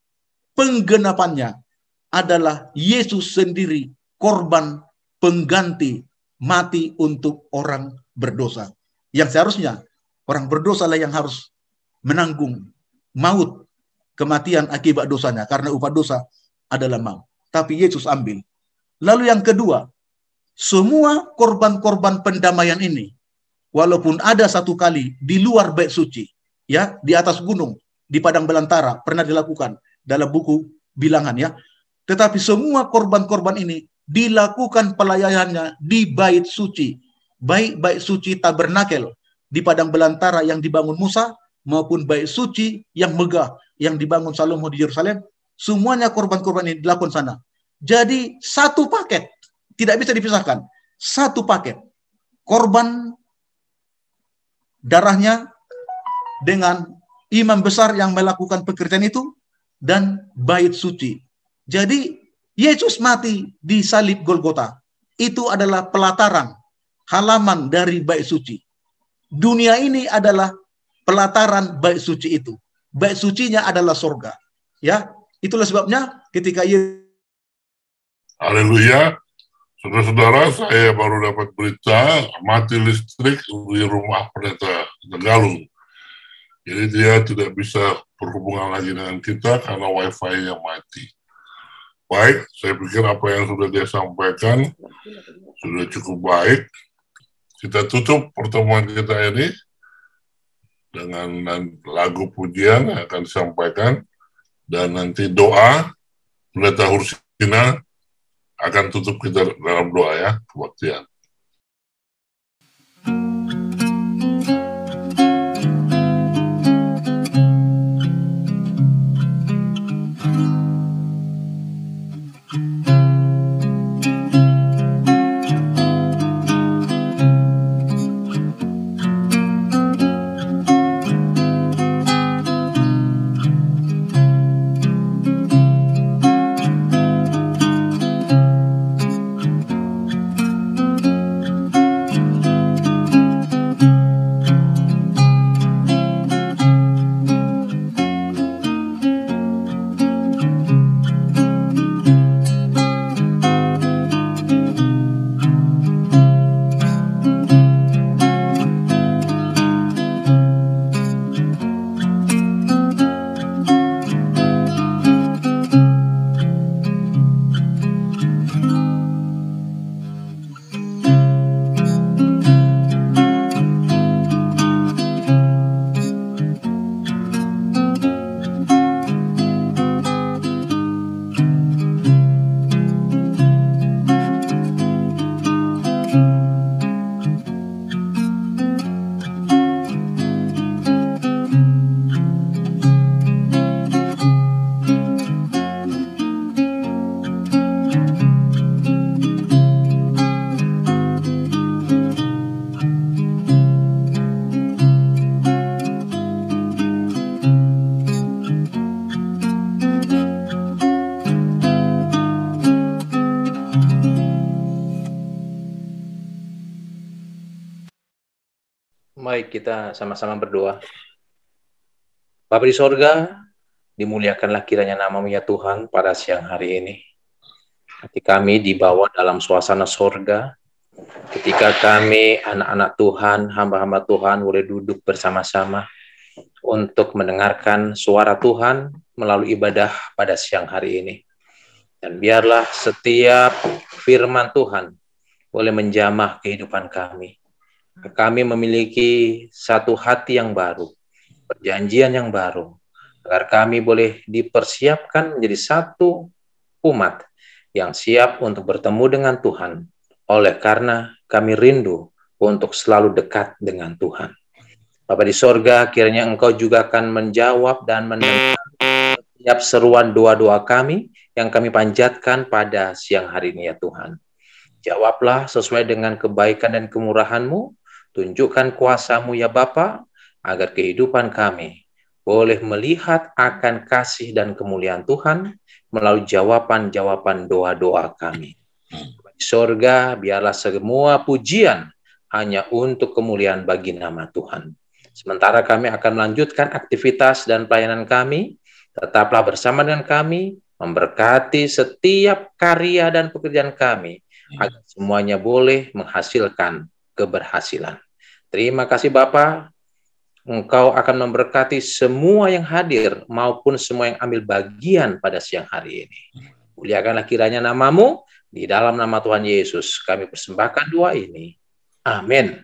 penggenapannya adalah Yesus sendiri, korban pengganti mati untuk orang berdosa. Yang seharusnya orang berdosa lah yang harus menanggung maut, kematian akibat dosanya, karena upah dosa adalah mau. Tapi Yesus ambil. Lalu yang kedua, semua korban-korban pendamaian ini, walaupun ada satu kali di luar bait suci, ya, di atas gunung, di padang belantara, pernah dilakukan dalam buku Bilangan, ya. Tetapi semua korban-korban ini dilakukan pelayanannya di bait suci, baik bait suci tabernakel di padang belantara yang dibangun Musa, maupun bait suci yang megah yang dibangun Salomo di Yerusalem. Semuanya korban-korban ini dilakukan sana. Jadi satu paket, tidak bisa dipisahkan. Satu paket. Korban darahnya dengan imam besar yang melakukan pekerjaan itu dan bait suci. Jadi Yesus mati di salib Golgota. Itu adalah pelataran, halaman dari bait suci. Dunia ini adalah pelataran bait suci itu. Bait sucinya adalah surga. Ya, itulah sebabnya ketika Yesus, Haleluya. Saudara-saudara, saya baru dapat berita mati listrik di rumah pendeta Tegalung. Jadi dia tidak bisa berhubungan lagi dengan kita karena wifi-nya mati. Baik, saya pikir apa yang sudah dia sampaikan sudah cukup baik. Kita tutup pertemuan kita ini dengan lagu pujian yang akan disampaikan, dan nanti doa pendeta Hursina akan tutup kita dalam doa, ya, kebaktian. Baik, kita sama-sama berdoa. Bapa di sorga, dimuliakanlah kiranya nama-Mu ya Tuhan pada siang hari ini. Hati kami dibawa dalam suasana sorga, ketika kami anak-anak Tuhan, hamba-hamba Tuhan boleh duduk bersama-sama untuk mendengarkan suara Tuhan melalui ibadah pada siang hari ini. Dan biarlah setiap firman Tuhan boleh menjamah kehidupan kami. Kami memiliki satu hati yang baru, perjanjian yang baru, agar kami boleh dipersiapkan menjadi satu umat yang siap untuk bertemu dengan Tuhan, oleh karena kami rindu untuk selalu dekat dengan Tuhan. Bapa di sorga, kiranya Engkau juga akan menjawab dan mendengar setiap seruan doa-doa kami yang kami panjatkan pada siang hari ini ya Tuhan. Jawablah sesuai dengan kebaikan dan kemurahan-Mu. Tunjukkan kuasa-Mu ya Bapa, agar kehidupan kami boleh melihat akan kasih dan kemuliaan Tuhan melalui jawaban-jawaban doa-doa kami. Di sorga, biarlah semua pujian hanya untuk kemuliaan bagi nama Tuhan. Sementara kami akan melanjutkan aktivitas dan pelayanan kami, tetaplah bersama dengan kami, memberkati setiap karya dan pekerjaan kami, agar semuanya boleh menghasilkan keberhasilan. Terima kasih Bapa. Engkau akan memberkati semua yang hadir maupun semua yang ambil bagian pada siang hari ini. Muliakanlah kiranya namamu, di dalam nama Tuhan Yesus kami persembahkan doa ini. Amin.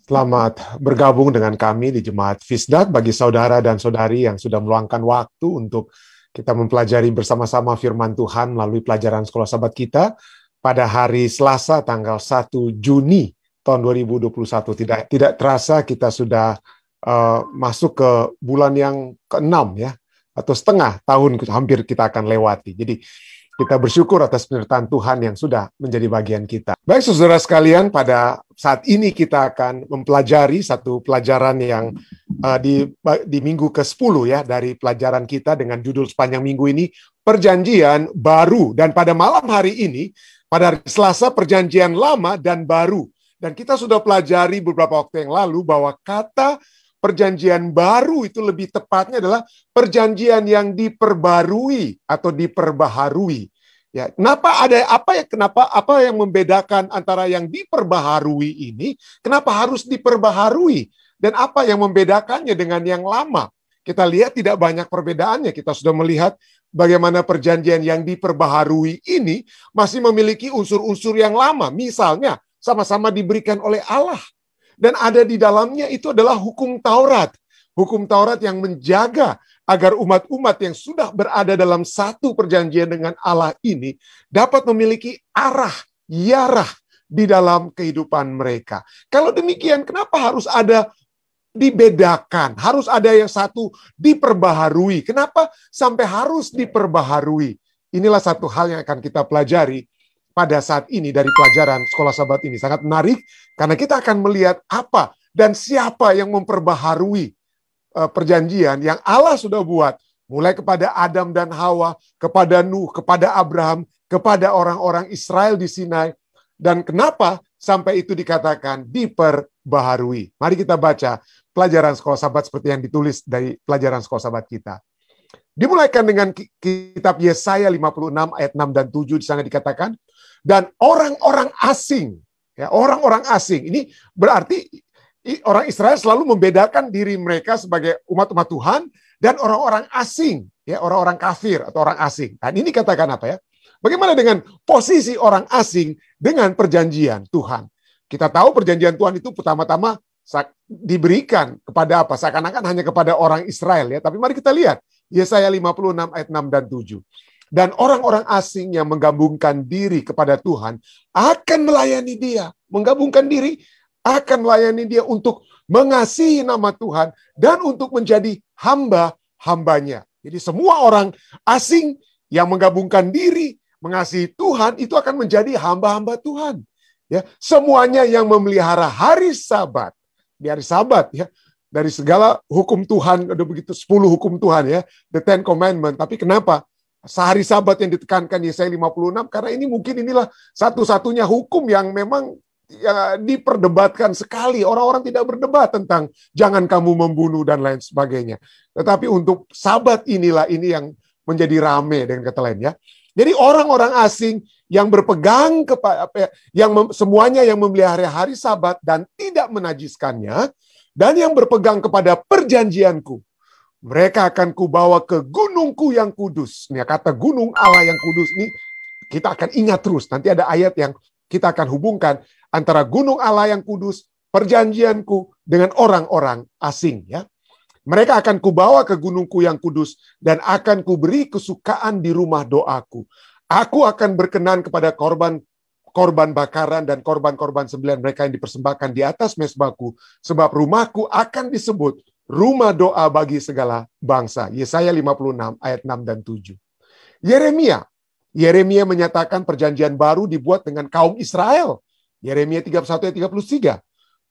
Selamat bergabung dengan kami di Jemaat Fisdat bagi saudara dan saudari yang sudah meluangkan waktu untuk kita mempelajari bersama-sama firman Tuhan melalui pelajaran Sekolah Sabat kita pada hari Selasa tanggal 1 Juni tahun 2021. Tidak terasa kita sudah masuk ke bulan yang ke-6 ya, atau setengah tahun hampir kita akan lewati. Jadi kita bersyukur atas penyertaan Tuhan yang sudah menjadi bagian kita. Baik saudara sekalian, pada saat ini kita akan mempelajari satu pelajaran yang di minggu ke-10 ya, dari pelajaran kita dengan judul sepanjang minggu ini, Perjanjian Baru. Dan pada malam hari ini, pada hari Selasa, Perjanjian Lama dan Baru. Dan kita sudah pelajari beberapa waktu yang lalu bahwa kata Perjanjian Baru itu lebih tepatnya adalah perjanjian yang diperbarui atau diperbaharui. Ya, kenapa apa yang membedakan antara yang diperbaharui ini? Kenapa harus diperbaharui? Dan apa yang membedakannya dengan yang lama? Kita lihat tidak banyak perbedaannya. Kita sudah melihat bagaimana perjanjian yang diperbaharui ini masih memiliki unsur-unsur yang lama. Misalnya, sama-sama diberikan oleh Allah. Dan ada di dalamnya itu adalah hukum Taurat. Hukum Taurat yang menjaga agar umat-umat yang sudah berada dalam satu perjanjian dengan Allah ini dapat memiliki arah, yarah di dalam kehidupan mereka. Kalau demikian, kenapa harus ada dibedakan? Harus ada yang satu diperbaharui. Kenapa sampai harus diperbaharui? Inilah satu hal yang akan kita pelajari pada saat ini dari pelajaran Sekolah Sabat ini. Sangat menarik karena kita akan melihat apa dan siapa yang memperbaharui perjanjian yang Allah sudah buat. Mulai kepada Adam dan Hawa, kepada Nuh, kepada Abraham, kepada orang-orang Israel di Sinai. Dan kenapa sampai itu dikatakan diperbaharui? Mari kita baca pelajaran Sekolah Sabat seperti yang ditulis dari pelajaran Sekolah Sabat kita. Dimulaikan dengan kitab Yesaya 56 ayat 6 dan 7, di sana dikatakan, dan orang-orang asing, ya, orang-orang asing, ini berarti orang Israel selalu membedakan diri mereka sebagai umat-umat Tuhan dan orang-orang asing, ya, orang-orang kafir atau orang asing. Dan ini katakan apa ya? Bagaimana dengan posisi orang asing dengan perjanjian Tuhan? Kita tahu perjanjian Tuhan itu pertama-tama diberikan kepada apa? Seakan-akan hanya kepada orang Israel ya. Tapi mari kita lihat Yesaya 56 ayat 6 dan 7. Dan orang-orang asing yang menggabungkan diri kepada Tuhan akan melayani Dia. Menggabungkan diri akan melayani Dia untuk mengasihi nama Tuhan dan untuk menjadi hamba-hambanya. Jadi semua orang asing yang menggabungkan diri mengasihi Tuhan itu akan menjadi hamba-hamba Tuhan. Ya, semuanya yang memelihara hari Sabat, di hari Sabat ya, dari segala hukum Tuhan, ada begitu 10 hukum Tuhan ya, the 10 commandment. Tapi kenapa sehari Sabat yang ditekankan Yesaya 56? Karena ini mungkin inilah satu-satunya hukum yang memang ya, diperdebatkan sekali. Orang-orang tidak berdebat tentang jangan kamu membunuh dan lain sebagainya. Tetapi untuk Sabat inilah ini yang menjadi rame dengan kata lain ya. Jadi orang-orang asing yang berpegang kepada semuanya yang memelihara hari Sabat dan tidak menajiskannya, dan yang berpegang kepada perjanjianku, mereka akan kubawa ke gunungku yang kudus. Ini kata gunung Allah yang kudus ini kita akan ingat terus. Nanti ada ayat yang kita akan hubungkan antara gunung Allah yang kudus, perjanjianku dengan orang-orang asing ya. Mereka akan kubawa ke gunungku yang kudus dan akan kuberi kesukaan di rumah doaku. Aku akan berkenan kepada korban bakaran dan korban-korban sembelihan mereka yang dipersembahkan di atas mezbahku, sebab rumahku akan disebut rumah doa bagi segala bangsa. Yesaya 56 ayat 6 dan 7. Yeremia menyatakan perjanjian baru dibuat dengan kaum Israel. Yeremia 31 ayat 33.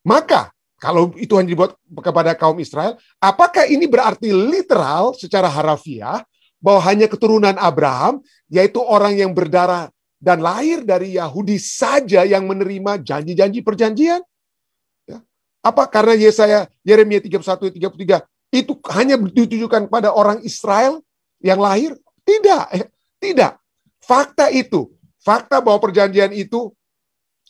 Maka kalau itu hanya dibuat kepada kaum Israel, apakah ini berarti literal secara harafiah bahwa hanya keturunan Abraham, yaitu orang yang berdarah dan lahir dari Yahudi saja yang menerima janji-janji perjanjian? Ya. Apa karena Yeremia 31 33 itu hanya ditujukan pada orang Israel yang lahir? Tidak. Fakta bahwa perjanjian itu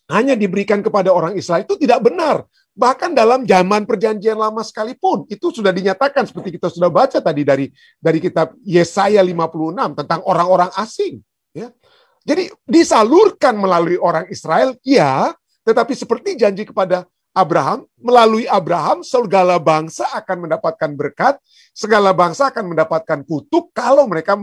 hanya diberikan kepada orang Israel itu tidak benar. Bahkan dalam zaman perjanjian lama sekalipun, itu sudah dinyatakan seperti kita sudah baca tadi dari kitab Yesaya 56 tentang orang-orang asing. Ya. Jadi disalurkan melalui orang Israel, ya, tetapi seperti janji kepada Abraham, melalui Abraham segala bangsa akan mendapatkan berkat, segala bangsa akan mendapatkan kutuk kalau mereka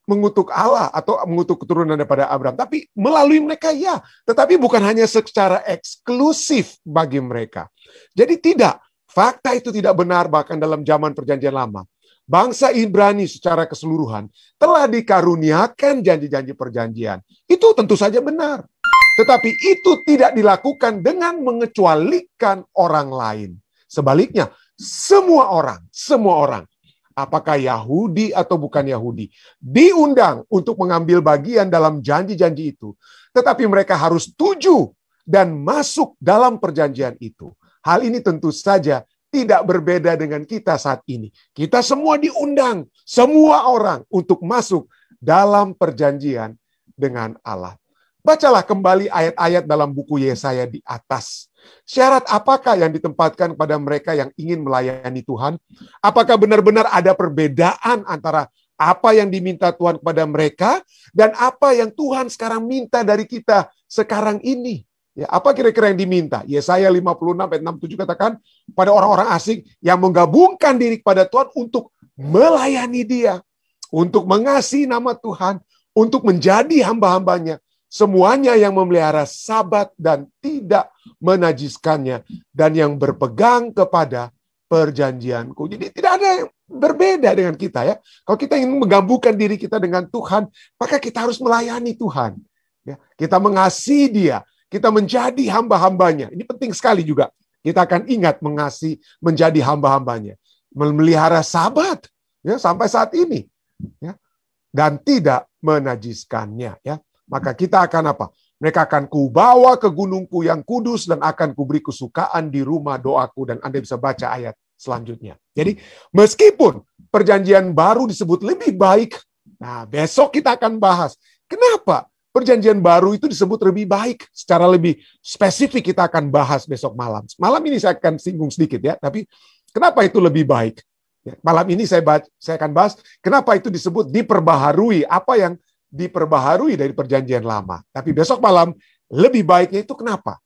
mengutuk Allah atau mengutuk keturunan daripada Abraham. Tapi melalui mereka ya, tetapi bukan hanya secara eksklusif bagi mereka. Jadi tidak, fakta itu tidak benar bahkan dalam zaman perjanjian lama. Bangsa Ibrani secara keseluruhan telah dikaruniakan janji-janji perjanjian. Itu tentu saja benar. Tetapi itu tidak dilakukan dengan mengecualikan orang lain. Sebaliknya, semua orang, apakah Yahudi atau bukan Yahudi, diundang untuk mengambil bagian dalam janji-janji itu. Tetapi mereka harus setuju dan masuk dalam perjanjian itu. Hal ini tentu saja tidak berbeda dengan kita saat ini. Kita semua diundang, semua orang untuk masuk dalam perjanjian dengan Allah. Bacalah kembali ayat-ayat dalam buku Yesaya di atas. Syarat apakah yang ditempatkan kepada mereka yang ingin melayani Tuhan? Apakah benar-benar ada perbedaan antara apa yang diminta Tuhan kepada mereka dan apa yang Tuhan sekarang minta dari kita sekarang ini? Ya, apa kira-kira yang diminta? Yesaya 56 ayat 6-7 katakan, pada orang-orang asing yang menggabungkan diri kepada Tuhan untuk melayani Dia, untuk mengasihi nama Tuhan, untuk menjadi hamba-hambanya. Semuanya yang memelihara Sabat dan tidak menajiskannya, dan yang berpegang kepada perjanjianku. Jadi tidak ada yang berbeda dengan kita ya. Kalau kita ingin menggabungkan diri kita dengan Tuhan, maka kita harus melayani Tuhan. Ya, kita mengasihi Dia, kita menjadi hamba-hambanya. Ini penting sekali juga. Kita akan ingat mengasihi, menjadi hamba-hambanya, memelihara Sabat ya sampai saat ini ya, dan tidak menajiskannya ya. Maka kita akan apa? Mereka akan kubawa ke gunungku yang kudus dan akan kuberi kesukaan di rumah doaku. Dan Anda bisa baca ayat selanjutnya. Jadi meskipun perjanjian baru disebut lebih baik, nah besok kita akan bahas. Kenapa perjanjian baru itu disebut lebih baik? Secara lebih spesifik kita akan bahas besok malam. Malam ini saya akan singgung sedikit ya. Tapi kenapa itu lebih baik? Ya, malam ini saya akan bahas kenapa itu disebut diperbaharui. Apa yang diperbaharui dari perjanjian lama. Tapi besok malam lebih baiknya itu kenapa?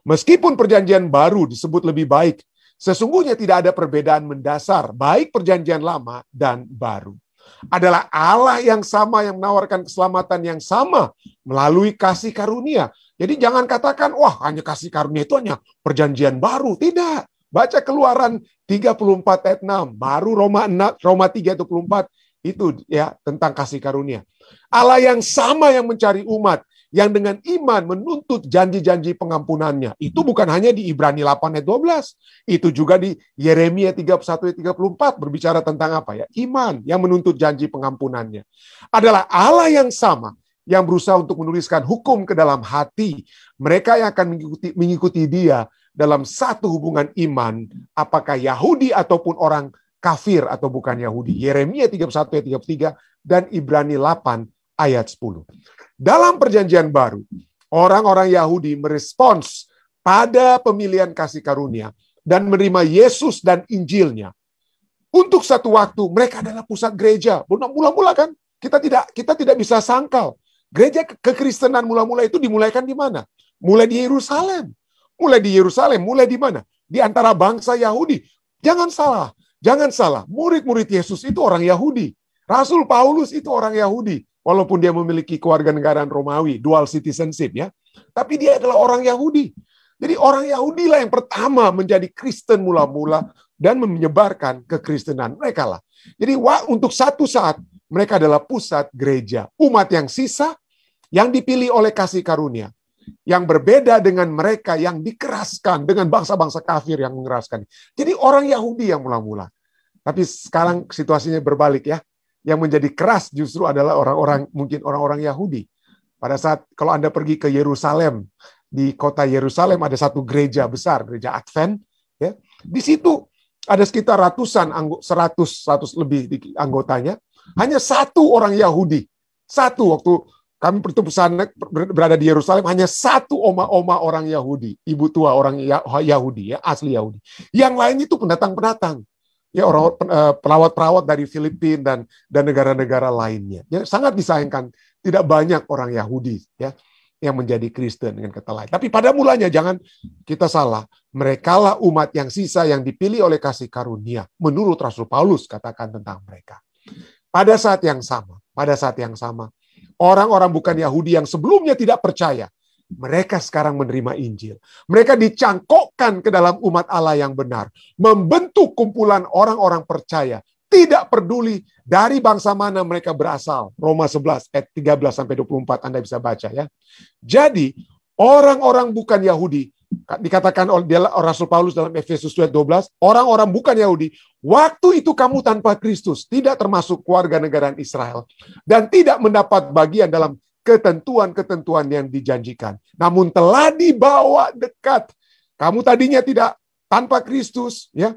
Meskipun perjanjian baru disebut lebih baik, sesungguhnya tidak ada perbedaan mendasar baik perjanjian lama dan baru. Adalah Allah yang sama yang menawarkan keselamatan yang sama melalui kasih karunia. Jadi jangan katakan, wah hanya kasih karunia itu hanya perjanjian baru. Tidak. Baca Keluaran 34 ayat 6, baru Roma 3 ayat 24. Itu ya tentang kasih karunia. Allah yang sama yang mencari umat, yang dengan iman menuntut janji-janji pengampunannya. Itu bukan hanya di Ibrani 8 ayat 12. Itu juga di Yeremia 31 ayat 34 berbicara tentang apa ya? Iman yang menuntut janji pengampunannya. Adalah Allah yang sama yang berusaha untuk menuliskan hukum ke dalam hati mereka yang akan mengikuti Dia dalam satu hubungan iman, apakah Yahudi ataupun orang kafir atau bukan Yahudi. Yeremia 31 ayat 33 dan Ibrani 8 ayat 10. Dalam perjanjian baru, orang-orang Yahudi merespons pada pemilihan kasih karunia dan menerima Yesus dan Injilnya. Untuk satu waktu mereka adalah pusat gereja. Mula-mula kan kita tidak bisa sangkal. Gereja kekristenan mula-mula itu dimulaikan di mana? Mulai di Yerusalem. Mulai di mana? Di antara bangsa Yahudi. Jangan salah, murid-murid Yesus itu orang Yahudi. Rasul Paulus itu orang Yahudi. Walaupun dia memiliki kewarganegaraan Romawi, dual citizenship ya. Tapi dia adalah orang Yahudi. Jadi orang Yahudi lah yang pertama menjadi Kristen mula-mula dan menyebarkan kekristenan. Mereka lah. Jadi untuk satu saat, mereka adalah pusat gereja. Umat yang sisa, yang dipilih oleh kasih karunia. Yang berbeda dengan mereka yang dikeraskan dengan bangsa-bangsa kafir yang mengeraskan. Jadi orang Yahudi yang mula-mula. Tapi sekarang situasinya berbalik ya. Yang menjadi keras justru adalah mungkin orang-orang Yahudi. Pada saat kalau Anda pergi ke Yerusalem, di kota Yerusalem ada satu gereja besar, gereja Advent. Ya. Di situ ada sekitar 100 lebih anggotanya. Hanya satu orang Yahudi. Satu waktu kami berada di Yerusalem, hanya satu oma-oma orang Yahudi, ibu tua orang Yahudi, ya, asli Yahudi. Yang lain itu pendatang-pendatang, ya, orang perawat-perawat dari Filipina dan negara-negara lainnya. Ya, sangat disayangkan tidak banyak orang Yahudi, ya, yang menjadi Kristen dengan kata lain. Tapi pada mulanya jangan kita salah, merekalah umat yang sisa yang dipilih oleh kasih karunia. Menurut Rasul Paulus katakan tentang mereka. Pada saat yang sama, orang-orang bukan Yahudi yang sebelumnya tidak percaya, mereka sekarang menerima Injil. Mereka dicangkokkan ke dalam umat Allah yang benar, membentuk kumpulan orang-orang percaya, tidak peduli dari bangsa mana mereka berasal. Roma 11 ayat 13-24 Anda bisa baca, ya. Jadi, orang-orang bukan Yahudi, dikatakan oleh Rasul Paulus dalam Efesus 12, orang-orang bukan Yahudi, waktu itu kamu tanpa Kristus, tidak termasuk keluarga negaraan Israel, dan tidak mendapat bagian dalam ketentuan-ketentuan yang dijanjikan. Namun telah dibawa dekat. Kamu tadinya tidak tanpa Kristus, ya,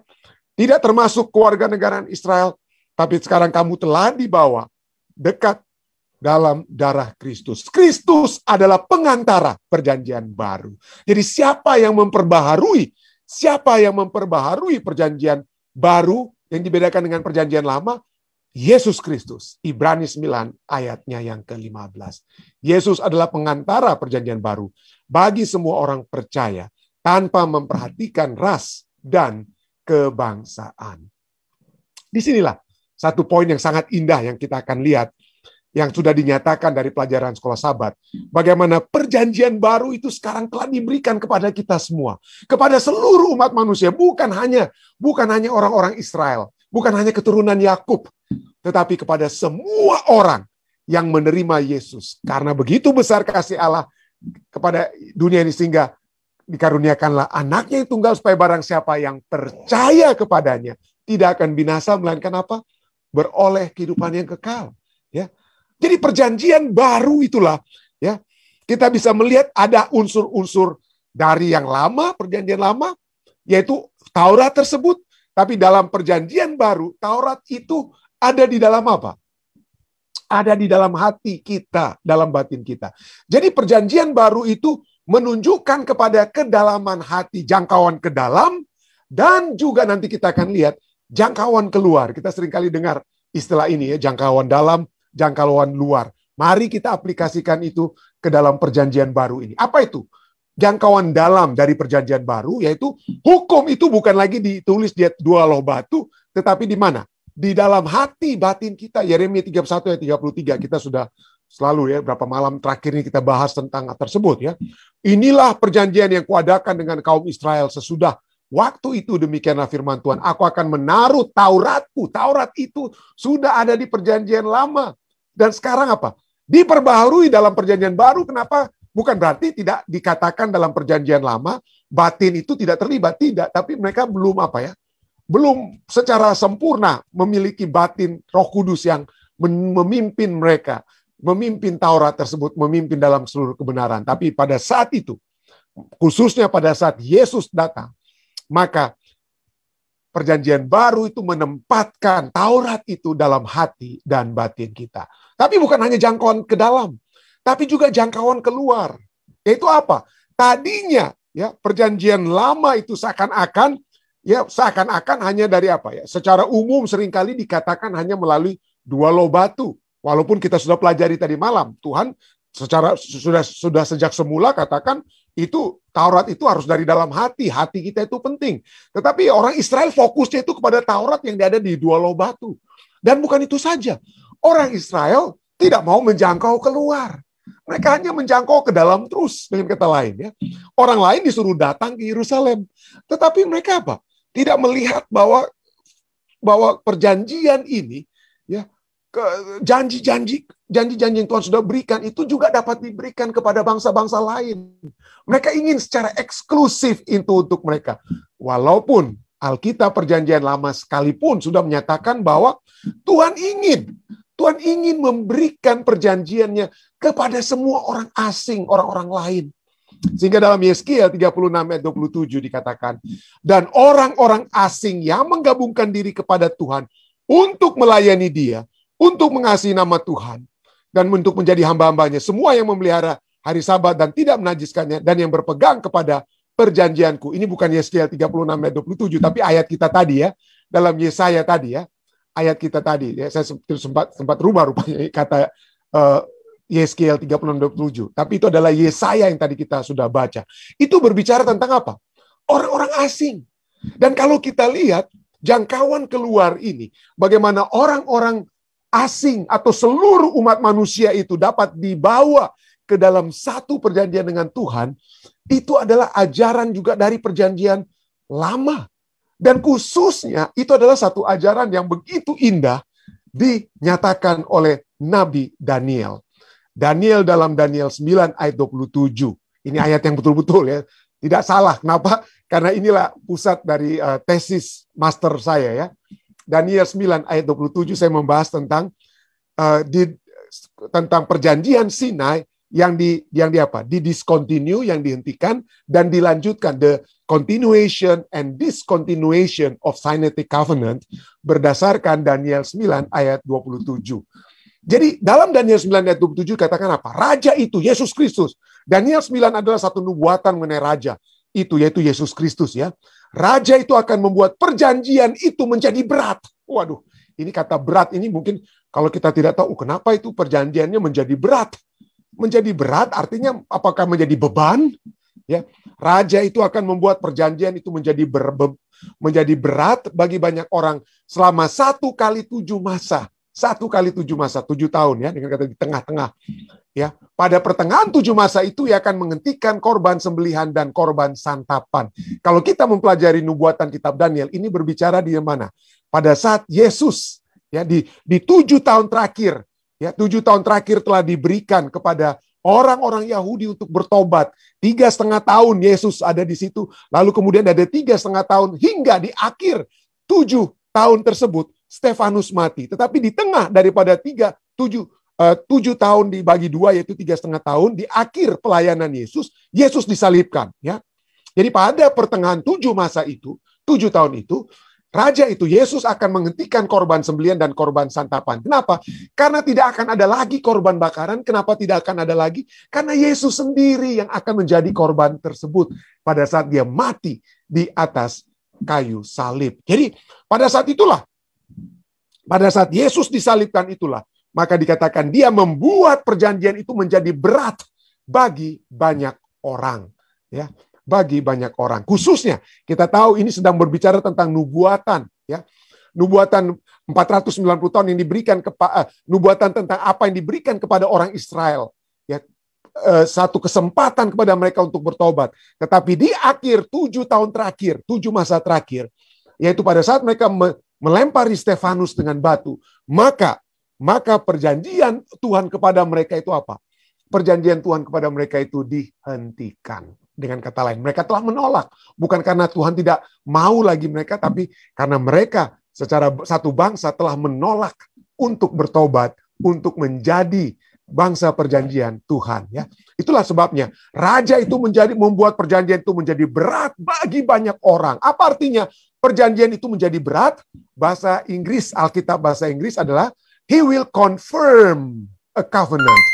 tidak termasuk keluarga negaraan Israel, tapi sekarang kamu telah dibawa dekat dalam darah Kristus. Kristus adalah pengantara perjanjian baru. Jadi siapa yang memperbaharui perjanjian baru yang dibedakan dengan perjanjian lama? Yesus Kristus. Ibrani 9 ayatnya yang ke-15. Yesus adalah pengantara perjanjian baru bagi semua orang percaya tanpa memperhatikan ras dan kebangsaan. Disinilah satu poin yang sangat indah yang kita akan lihat, yang sudah dinyatakan dari pelajaran sekolah Sabat. Bagaimana perjanjian baru itu sekarang telah diberikan kepada kita semua. Kepada seluruh umat manusia. Bukan hanya orang-orang Israel. Bukan hanya keturunan Yakub. Tetapi kepada semua orang yang menerima Yesus. Karena begitu besar kasih Allah kepada dunia ini, sehingga dikaruniakanlah anaknya yang tunggal, supaya barang siapa yang percaya kepadanya tidak akan binasa, melainkan apa? Beroleh kehidupan yang kekal. Ya. Jadi perjanjian baru itulah, ya, kita bisa melihat ada unsur-unsur dari yang lama, perjanjian lama, yaitu Taurat tersebut. Tapi dalam perjanjian baru, Taurat itu ada di dalam apa? Ada di dalam hati kita, dalam batin kita. Jadi perjanjian baru itu menunjukkan kepada kedalaman hati, jangkauan ke dalam, dan juga nanti kita akan lihat jangkauan keluar. Kita seringkali dengar istilah ini, ya, jangkauan dalam, jangkauan luar. Mari kita aplikasikan itu ke dalam perjanjian baru ini. Apa itu? Jangkauan dalam dari perjanjian baru, yaitu hukum itu bukan lagi ditulis di 2 loh batu, tetapi di mana? Di dalam hati batin kita. Yeremia 31 ayat 33, kita sudah selalu, ya, berapa malam terakhir ini kita bahas tentang tersebut, ya. Inilah perjanjian yang kuadakan dengan kaum Israel sesudah waktu itu, demikianlah firman Tuhan, aku akan menaruh Tauratku. Taurat itu sudah ada di perjanjian lama. Dan sekarang apa? Diperbaharui dalam perjanjian baru. Kenapa? Bukan berarti tidak dikatakan dalam perjanjian lama batin itu tidak terlibat, tidak. Tapi mereka belum apa, ya? Belum secara sempurna memiliki batin Roh Kudus yang memimpin mereka, memimpin Taurat tersebut, memimpin dalam seluruh kebenaran. Tapi pada saat itu, khususnya pada saat Yesus datang, maka perjanjian baru itu menempatkan Taurat itu dalam hati dan batin kita. Tapi bukan hanya jangkauan ke dalam, tapi juga jangkauan keluar. Yaitu apa? Tadinya, ya, perjanjian lama itu seakan-akan hanya dari apa, ya? Secara umum seringkali dikatakan hanya melalui 2 loh batu. Walaupun kita sudah pelajari tadi malam, Tuhan sudah sejak semula katakan itu Taurat itu harus dari dalam hati kita itu penting. Tetapi orang Israel fokusnya itu kepada Taurat yang ada di 2 loh batu. Dan bukan itu saja, orang Israel tidak mau menjangkau keluar. Mereka hanya menjangkau ke dalam terus, dengan kata lain, ya. Orang lain disuruh datang ke Yerusalem, tetapi mereka apa? Tidak melihat bahwa perjanjian ini, ya, janji-janji yang Tuhan sudah berikan itu juga dapat diberikan kepada bangsa-bangsa lain. Mereka ingin secara eksklusif itu untuk mereka. Walaupun Alkitab perjanjian lama sekalipun sudah menyatakan bahwa Tuhan ingin memberikan perjanjiannya kepada semua orang asing, orang-orang lain. Sehingga dalam Yeskiel 36 ayat 27 dikatakan, dan orang-orang asing yang menggabungkan diri kepada Tuhan untuk melayani Dia, untuk mengasihi nama Tuhan, dan untuk menjadi hamba-hambanya. Semua yang memelihara hari Sabat dan tidak menajiskannya, dan yang berpegang kepada perjanjianku. Ini bukan Yeskiel 36 ayat 27, tapi ayat kita tadi ya, dalam Yesaya tadi ya, ayat kita tadi. Ya, saya sempat rubah rupanya kata Yeskiel 36 ayat 27. Tapi itu adalah Yesaya yang tadi kita sudah baca. Itu berbicara tentang apa? Orang-orang asing. Dan kalau kita lihat jangkauan keluar ini, bagaimana orang-orang asing atau seluruh umat manusia itu dapat dibawa ke dalam satu perjanjian dengan Tuhan, itu adalah ajaran juga dari perjanjian lama. Dan khususnya itu adalah satu ajaran yang begitu indah dinyatakan oleh Nabi Daniel. Daniel dalam Daniel 9 ayat 27. Ini ayat yang betul-betul ya. Tidak salah. Kenapa? Karena inilah pusat dari tesis master saya ya. Daniel 9 ayat 27 saya membahas tentang tentang perjanjian Sinai yang discontinue, yang dihentikan dan dilanjutkan, the continuation and discontinuation of Sinaitic Covenant berdasarkan Daniel 9 ayat 27. Jadi dalam Daniel 9 ayat 27 katakan apa? Raja itu Yesus Kristus. Daniel 9 adalah satu nubuatan mengenai raja itu, yaitu Yesus Kristus ya. Raja itu akan membuat perjanjian itu menjadi berat. Waduh, ini kata berat ini mungkin kalau kita tidak tahu kenapa itu perjanjiannya menjadi berat. Menjadi berat artinya apakah menjadi beban? Ya, raja itu akan membuat perjanjian itu menjadi berat bagi banyak orang selama 1 kali 7 masa. 1 kali 7 masa, 7 tahun ya, dengan kata di tengah-tengah. Ya, pada pertengahan 7 masa itu ia akan menghentikan korban sembelihan dan korban santapan. Kalau kita mempelajari nubuatan kitab Daniel, ini berbicara di mana? Pada saat Yesus ya di 7 tahun terakhir, ya 7 tahun terakhir telah diberikan kepada orang-orang Yahudi untuk bertobat. 3,5 tahun Yesus ada di situ, lalu kemudian ada 3,5 tahun hingga di akhir 7 tahun tersebut Stefanus mati. Tetapi di tengah daripada 7 tahun dibagi 2 yaitu 3,5 tahun, di akhir pelayanan Yesus, Yesus disalibkan. Ya. Jadi pada pertengahan 7 masa itu, 7 tahun itu, Raja itu Yesus akan menghentikan korban sembelihan dan korban santapan. Kenapa? Karena tidak akan ada lagi korban bakaran. Kenapa tidak akan ada lagi? Karena Yesus sendiri yang akan menjadi korban tersebut pada saat dia mati di atas kayu salib. Jadi pada saat itulah, pada saat Yesus disalibkan itulah, maka dikatakan dia membuat perjanjian itu menjadi berat bagi banyak orang. Ya, bagi banyak orang. Khususnya kita tahu ini sedang berbicara tentang nubuatan. Ya, nubuatan 490 tahun yang diberikan nubuatan tentang apa yang diberikan kepada orang Israel. Ya, satu kesempatan kepada mereka untuk bertobat. Tetapi di akhir 7 tahun terakhir, 7 masa terakhir, yaitu pada saat mereka melempari Stefanus dengan batu, maka perjanjian Tuhan kepada mereka itu apa? Perjanjian Tuhan kepada mereka itu dihentikan. Dengan kata lain, mereka telah menolak. Bukan karena Tuhan tidak mau lagi mereka, tapi karena mereka secara satu bangsa telah menolak untuk bertobat, untuk menjadi bangsa perjanjian Tuhan. Ya, itulah sebabnya raja itu membuat perjanjian itu menjadi berat bagi banyak orang. Apa artinya perjanjian itu menjadi berat? Bahasa Inggris, Alkitab bahasa Inggris adalah He will confirm a covenant.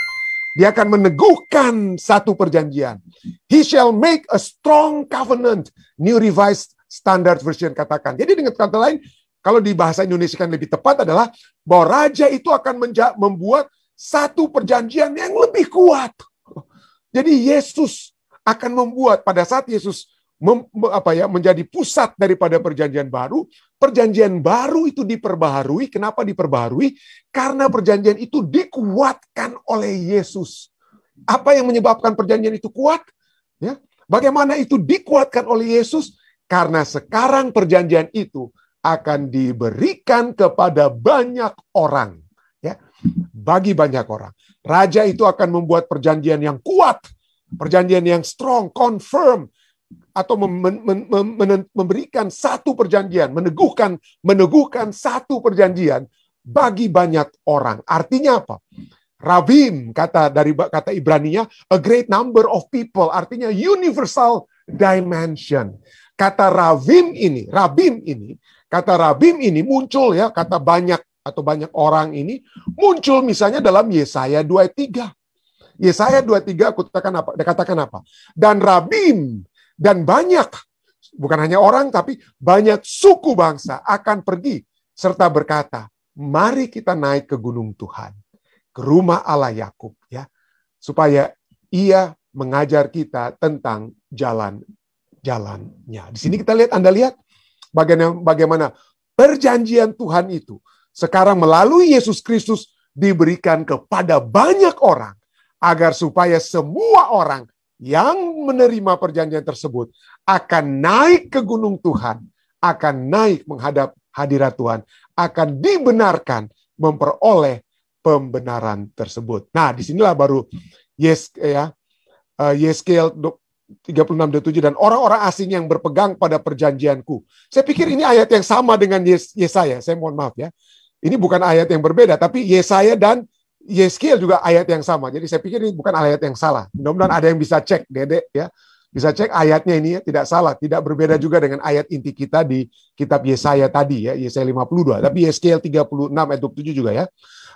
Dia akan meneguhkan satu perjanjian. He shall make a strong covenant. New Revised Standard Version katakan. Jadi dengan kata lain, kalau di bahasa Indonesia kan lebih tepat adalah bahwa raja itu akan membuat satu perjanjian yang lebih kuat. Jadi Yesus akan membuat pada saat Yesus menjadi pusat daripada perjanjian baru itu diperbaharui. Kenapa diperbaharui? Karena perjanjian itu dikuatkan oleh Yesus. Apa yang menyebabkan perjanjian itu kuat? Ya, bagaimana itu dikuatkan oleh Yesus? Karena sekarang perjanjian itu akan diberikan kepada banyak orang. Ya, bagi banyak orang. Raja itu akan membuat perjanjian yang kuat, perjanjian yang strong, confirm, atau memberikan satu perjanjian, meneguhkan satu perjanjian bagi banyak orang. Artinya apa? Rabim, dari kata Ibraninya, a great number of people, artinya universal dimension. Kata rabim ini muncul ya, kata banyak atau banyak orang ini muncul misalnya dalam Yesaya 2 ayat 3. Yesaya 2:3 katakan apa? Dan Rabim dan banyak, bukan hanya orang tapi banyak suku bangsa akan pergi serta berkata, mari kita naik ke gunung Tuhan, ke rumah Allah Yakub, ya, supaya Ia mengajar kita tentang jalan-jalannya. Di sini kita lihat, Anda lihat bagaimana perjanjian Tuhan itu sekarang melalui Yesus Kristus diberikan kepada banyak orang, agar supaya semua orang yang menerima perjanjian tersebut akan naik ke gunung Tuhan, akan naik menghadap hadirat Tuhan, akan dibenarkan memperoleh pembenaran tersebut. Nah, disinilah baru Yeskel 36:7, dan orang-orang asing yang berpegang pada perjanjianku. Saya pikir ini ayat yang sama dengan Yesaya. Saya mohon maaf ya. Ini bukan ayat yang berbeda, tapi Yesaya dan Yeskel juga ayat yang sama. Jadi saya pikir ini bukan ayat yang salah. Mudah-mudahan ada yang bisa cek, Dede, ya. Bisa cek ayatnya ini ya, tidak salah, tidak berbeda juga dengan ayat inti kita di kitab Yesaya tadi ya, Yesaya 52, tapi Yeskel 36 ayat 27 juga ya.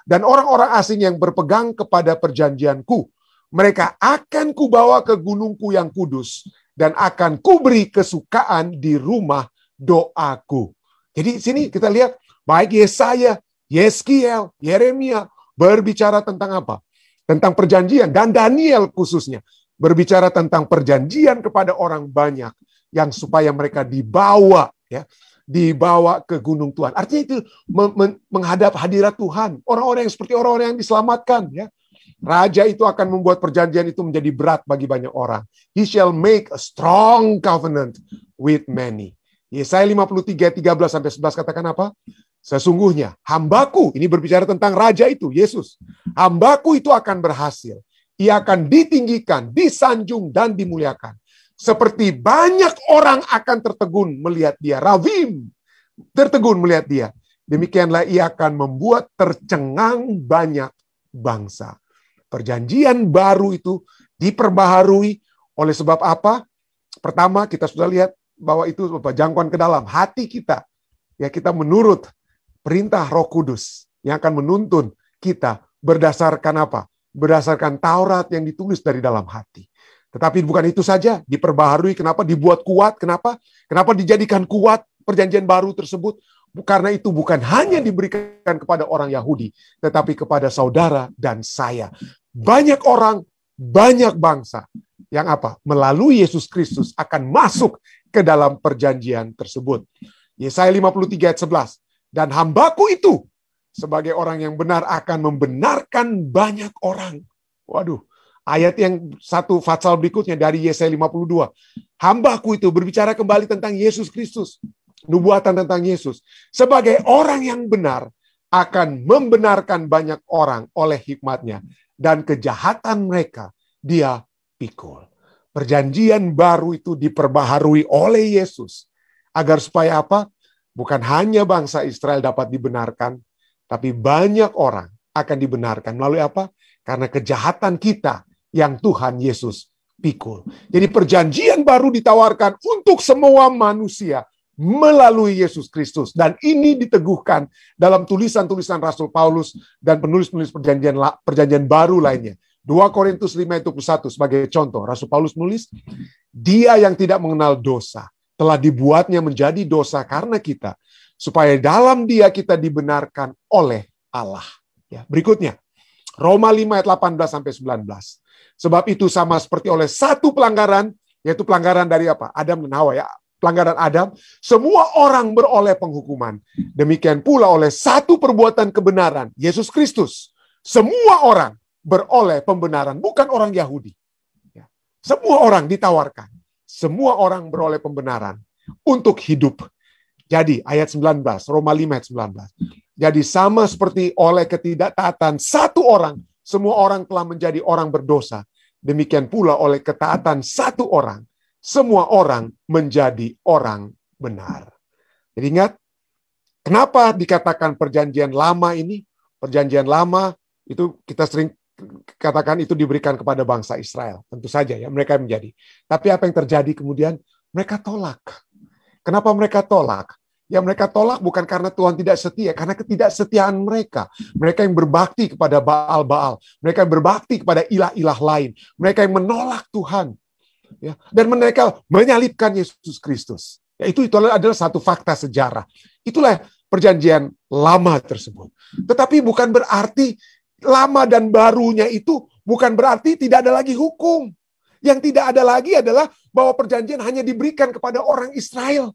Dan orang-orang asing yang berpegang kepada perjanjianku, mereka akan kubawa ke gunungku yang kudus dan akan kuberi kesukaan di rumah doaku. Jadi sini kita lihat baik Yesaya, Yeskel, Yeremia berbicara tentang apa? Tentang perjanjian, dan Daniel khususnya berbicara tentang perjanjian kepada orang banyak yang supaya mereka dibawa ya, dibawa ke gunung Tuhan. Artinya itu menghadap hadirat Tuhan. Orang-orang yang seperti orang-orang yang diselamatkan ya. Raja itu akan membuat perjanjian itu menjadi berat bagi banyak orang. He shall make a strong covenant with many. Yesaya 53:13-11 katakan apa? Sesungguhnya hambaku, ini berbicara tentang raja itu, Yesus. Hambaku itu akan berhasil. Ia akan ditinggikan, disanjung, dan dimuliakan. Seperti banyak orang akan tertegun melihat dia. Ravim, tertegun melihat dia. Demikianlah ia akan membuat tercengang banyak bangsa. Perjanjian baru itu diperbaharui oleh sebab apa? Pertama, kita sudah lihat bahwa itu jangkauan ke dalam hati kita. Ya, kita menurut perintah Roh Kudus yang akan menuntun kita berdasarkan apa? Berdasarkan Taurat yang ditulis dari dalam hati. Tetapi bukan itu saja, diperbaharui. Kenapa? Dibuat kuat. Kenapa? Kenapa dijadikan kuat perjanjian baru tersebut? Karena itu bukan hanya diberikan kepada orang Yahudi, tetapi kepada saudara dan saya. Banyak orang, banyak bangsa yang apa? Melalui Yesus Kristus akan masuk ke dalam perjanjian tersebut. Yesaya 53 ayat 11. Dan hambaku itu sebagai orang yang benar akan membenarkan banyak orang. Waduh, ayat yang satu fatsal berikutnya dari Yesaya 52. Hambaku itu berbicara kembali tentang Yesus Kristus. Nubuatan tentang Yesus. Sebagai orang yang benar akan membenarkan banyak orang oleh hikmatnya. Dan kejahatan mereka dia pikul. Perjanjian baru itu diperbaharui oleh Yesus. Agar supaya apa? Bukan hanya bangsa Israel dapat dibenarkan, tapi banyak orang akan dibenarkan. Melalui apa? Karena kejahatan kita yang Tuhan Yesus pikul. Jadi perjanjian baru ditawarkan untuk semua manusia melalui Yesus Kristus. Dan ini diteguhkan dalam tulisan-tulisan Rasul Paulus dan penulis-penulis perjanjian baru lainnya. 2 Korintus 5:21 sebagai contoh. Rasul Paulus menulis, dia yang tidak mengenal dosa telah dibuatnya menjadi dosa karena kita, supaya dalam dia kita dibenarkan oleh Allah. Ya, berikutnya, Roma 5 ayat 18-19. Sebab itu sama seperti oleh satu pelanggaran, yaitu pelanggaran dari apa? Adam dan Hawa ya. Pelanggaran Adam, semua orang beroleh penghukuman. Demikian pula oleh satu perbuatan kebenaran, Yesus Kristus. Semua orang beroleh pembenaran, bukan orang Yahudi. Ya. Semua orang ditawarkan. Semua orang beroleh pembenaran untuk hidup. Jadi ayat 19, Roma 5 ayat 19. Jadi sama seperti oleh ketidaktaatan satu orang, semua orang telah menjadi orang berdosa. Demikian pula oleh ketaatan satu orang, semua orang menjadi orang benar. Jadi ingat, kenapa dikatakan perjanjian lama ini? Perjanjian lama itu kita sering katakan itu diberikan kepada bangsa Israel. Tentu saja ya, mereka menjadi. Tapi apa yang terjadi kemudian? Mereka tolak. Kenapa mereka tolak? Yang mereka tolak bukan karena Tuhan tidak setia, karena ketidaksetiaan mereka. Mereka yang berbakti kepada Baal-Baal, mereka yang berbakti kepada ilah-ilah lain, mereka yang menolak Tuhan. Ya, dan mereka menyalibkan Yesus Kristus. Ya, itu adalah satu fakta sejarah. Itulah perjanjian lama tersebut. Tetapi bukan berarti lama dan barunya itu bukan berarti tidak ada lagi hukum. Yang tidak ada lagi adalah bahwa perjanjian hanya diberikan kepada orang Israel.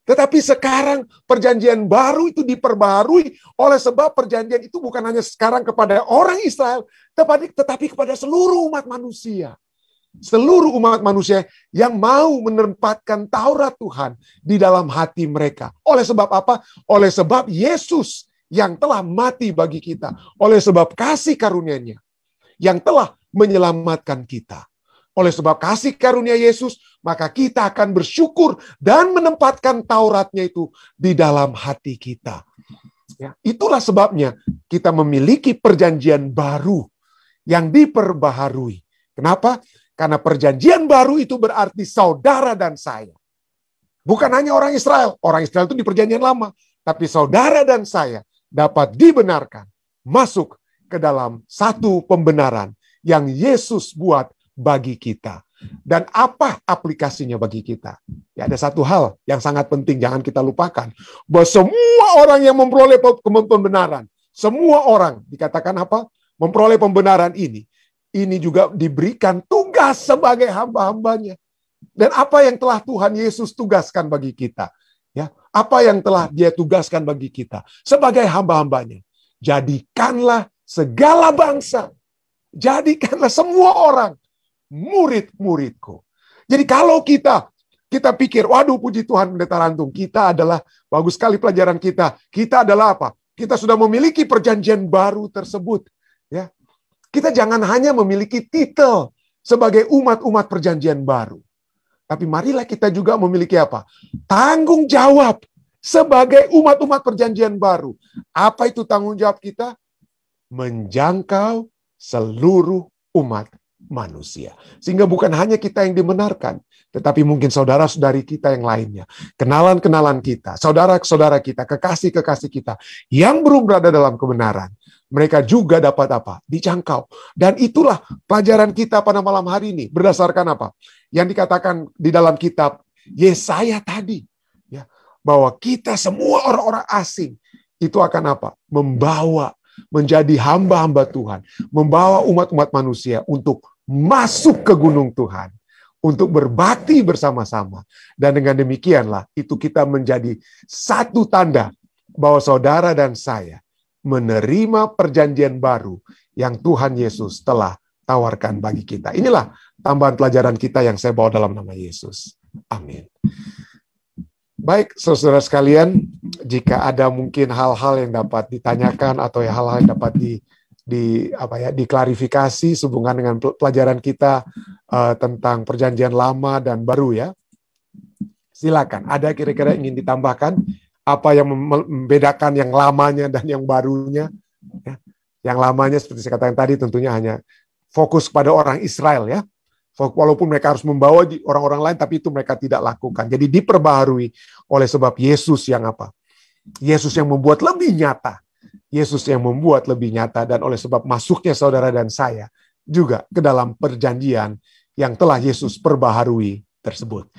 Tetapi sekarang perjanjian baru itu diperbarui oleh sebab perjanjian itu bukan hanya sekarang kepada orang Israel, tetapi kepada seluruh umat manusia. Seluruh umat manusia yang mau menempatkan Taurat Tuhan di dalam hati mereka. Oleh sebab apa? Oleh sebab Yesus yang telah mati bagi kita. Oleh sebab kasih karunia-Nya yang telah menyelamatkan kita. Oleh sebab kasih karunia Yesus, maka kita akan bersyukur dan menempatkan Tauratnya itu di dalam hati kita. Ya, itulah sebabnya kita memiliki perjanjian baru yang diperbaharui. Kenapa? Karena perjanjian baru itu berarti saudara dan saya. Bukan hanya orang Israel. Orang Israel itu di perjanjian lama. Tapi saudara dan saya dapat dibenarkan masuk ke dalam satu pembenaran yang Yesus buat bagi kita. Dan apa aplikasinya bagi kita? Ya, ada satu hal yang sangat penting, jangan kita lupakan. Bahwa semua orang yang memperoleh pembenaran, semua orang dikatakan apa? Memperoleh pembenaran ini juga diberikan tugas sebagai hamba-hambanya. Dan apa yang telah Tuhan Yesus tugaskan bagi kita? Ya, apa yang telah Dia tugaskan bagi kita sebagai hamba-hambanya? Jadikanlah segala bangsa, jadikanlah semua orang murid-muridku. Jadi kalau kita pikir, waduh puji Tuhan Pendeta Rantung, kita adalah, bagus sekali pelajaran kita adalah apa? Kita sudah memiliki perjanjian baru tersebut. Ya. Kita jangan hanya memiliki titel sebagai umat-umat perjanjian baru. Tapi marilah kita juga memiliki apa? Tanggung jawab sebagai umat-umat perjanjian baru. Apa itu tanggung jawab kita? Menjangkau seluruh umat manusia. Sehingga bukan hanya kita yang dibenarkan, tetapi mungkin saudara-saudari kita yang lainnya, kenalan-kenalan kita, saudara-saudara kita, kekasih-kekasih kita, yang belum berada dalam kebenaran, mereka juga dapat apa? Dijangkau. Dan itulah pelajaran kita pada malam hari ini. Berdasarkan apa? Yang dikatakan di dalam kitab Yesaya tadi. Ya, bahwa kita semua orang-orang asing itu akan apa? Membawa, menjadi hamba-hamba Tuhan. Membawa umat-umat manusia untuk masuk ke gunung Tuhan. Untuk berbakti bersama-sama. Dan dengan demikianlah itu kita menjadi satu tanda bahwa saudara dan saya menerima perjanjian baru yang Tuhan Yesus telah tawarkan bagi kita. Inilah tambahan pelajaran kita yang saya bawa dalam nama Yesus. Amin. Baik, saudara sekalian, jika ada mungkin hal-hal yang dapat ditanyakan atau hal-hal yang dapat diklarifikasi sehubungan dengan pelajaran kita tentang perjanjian lama dan baru ya. Silakan. Ada kira-kira ingin ditambahkan? Apa yang membedakan yang lamanya dan yang barunya. Ya. Yang lamanya seperti saya katakan tadi tentunya hanya fokus pada orang Israel ya. Walaupun mereka harus membawa orang-orang lain, tapi itu mereka tidak lakukan. Jadi diperbaharui oleh sebab Yesus yang apa? Yesus yang membuat lebih nyata. Yesus yang membuat lebih nyata dan oleh sebab masuknya saudara dan saya juga ke dalam perjanjian yang telah Yesus perbaharui tersebut.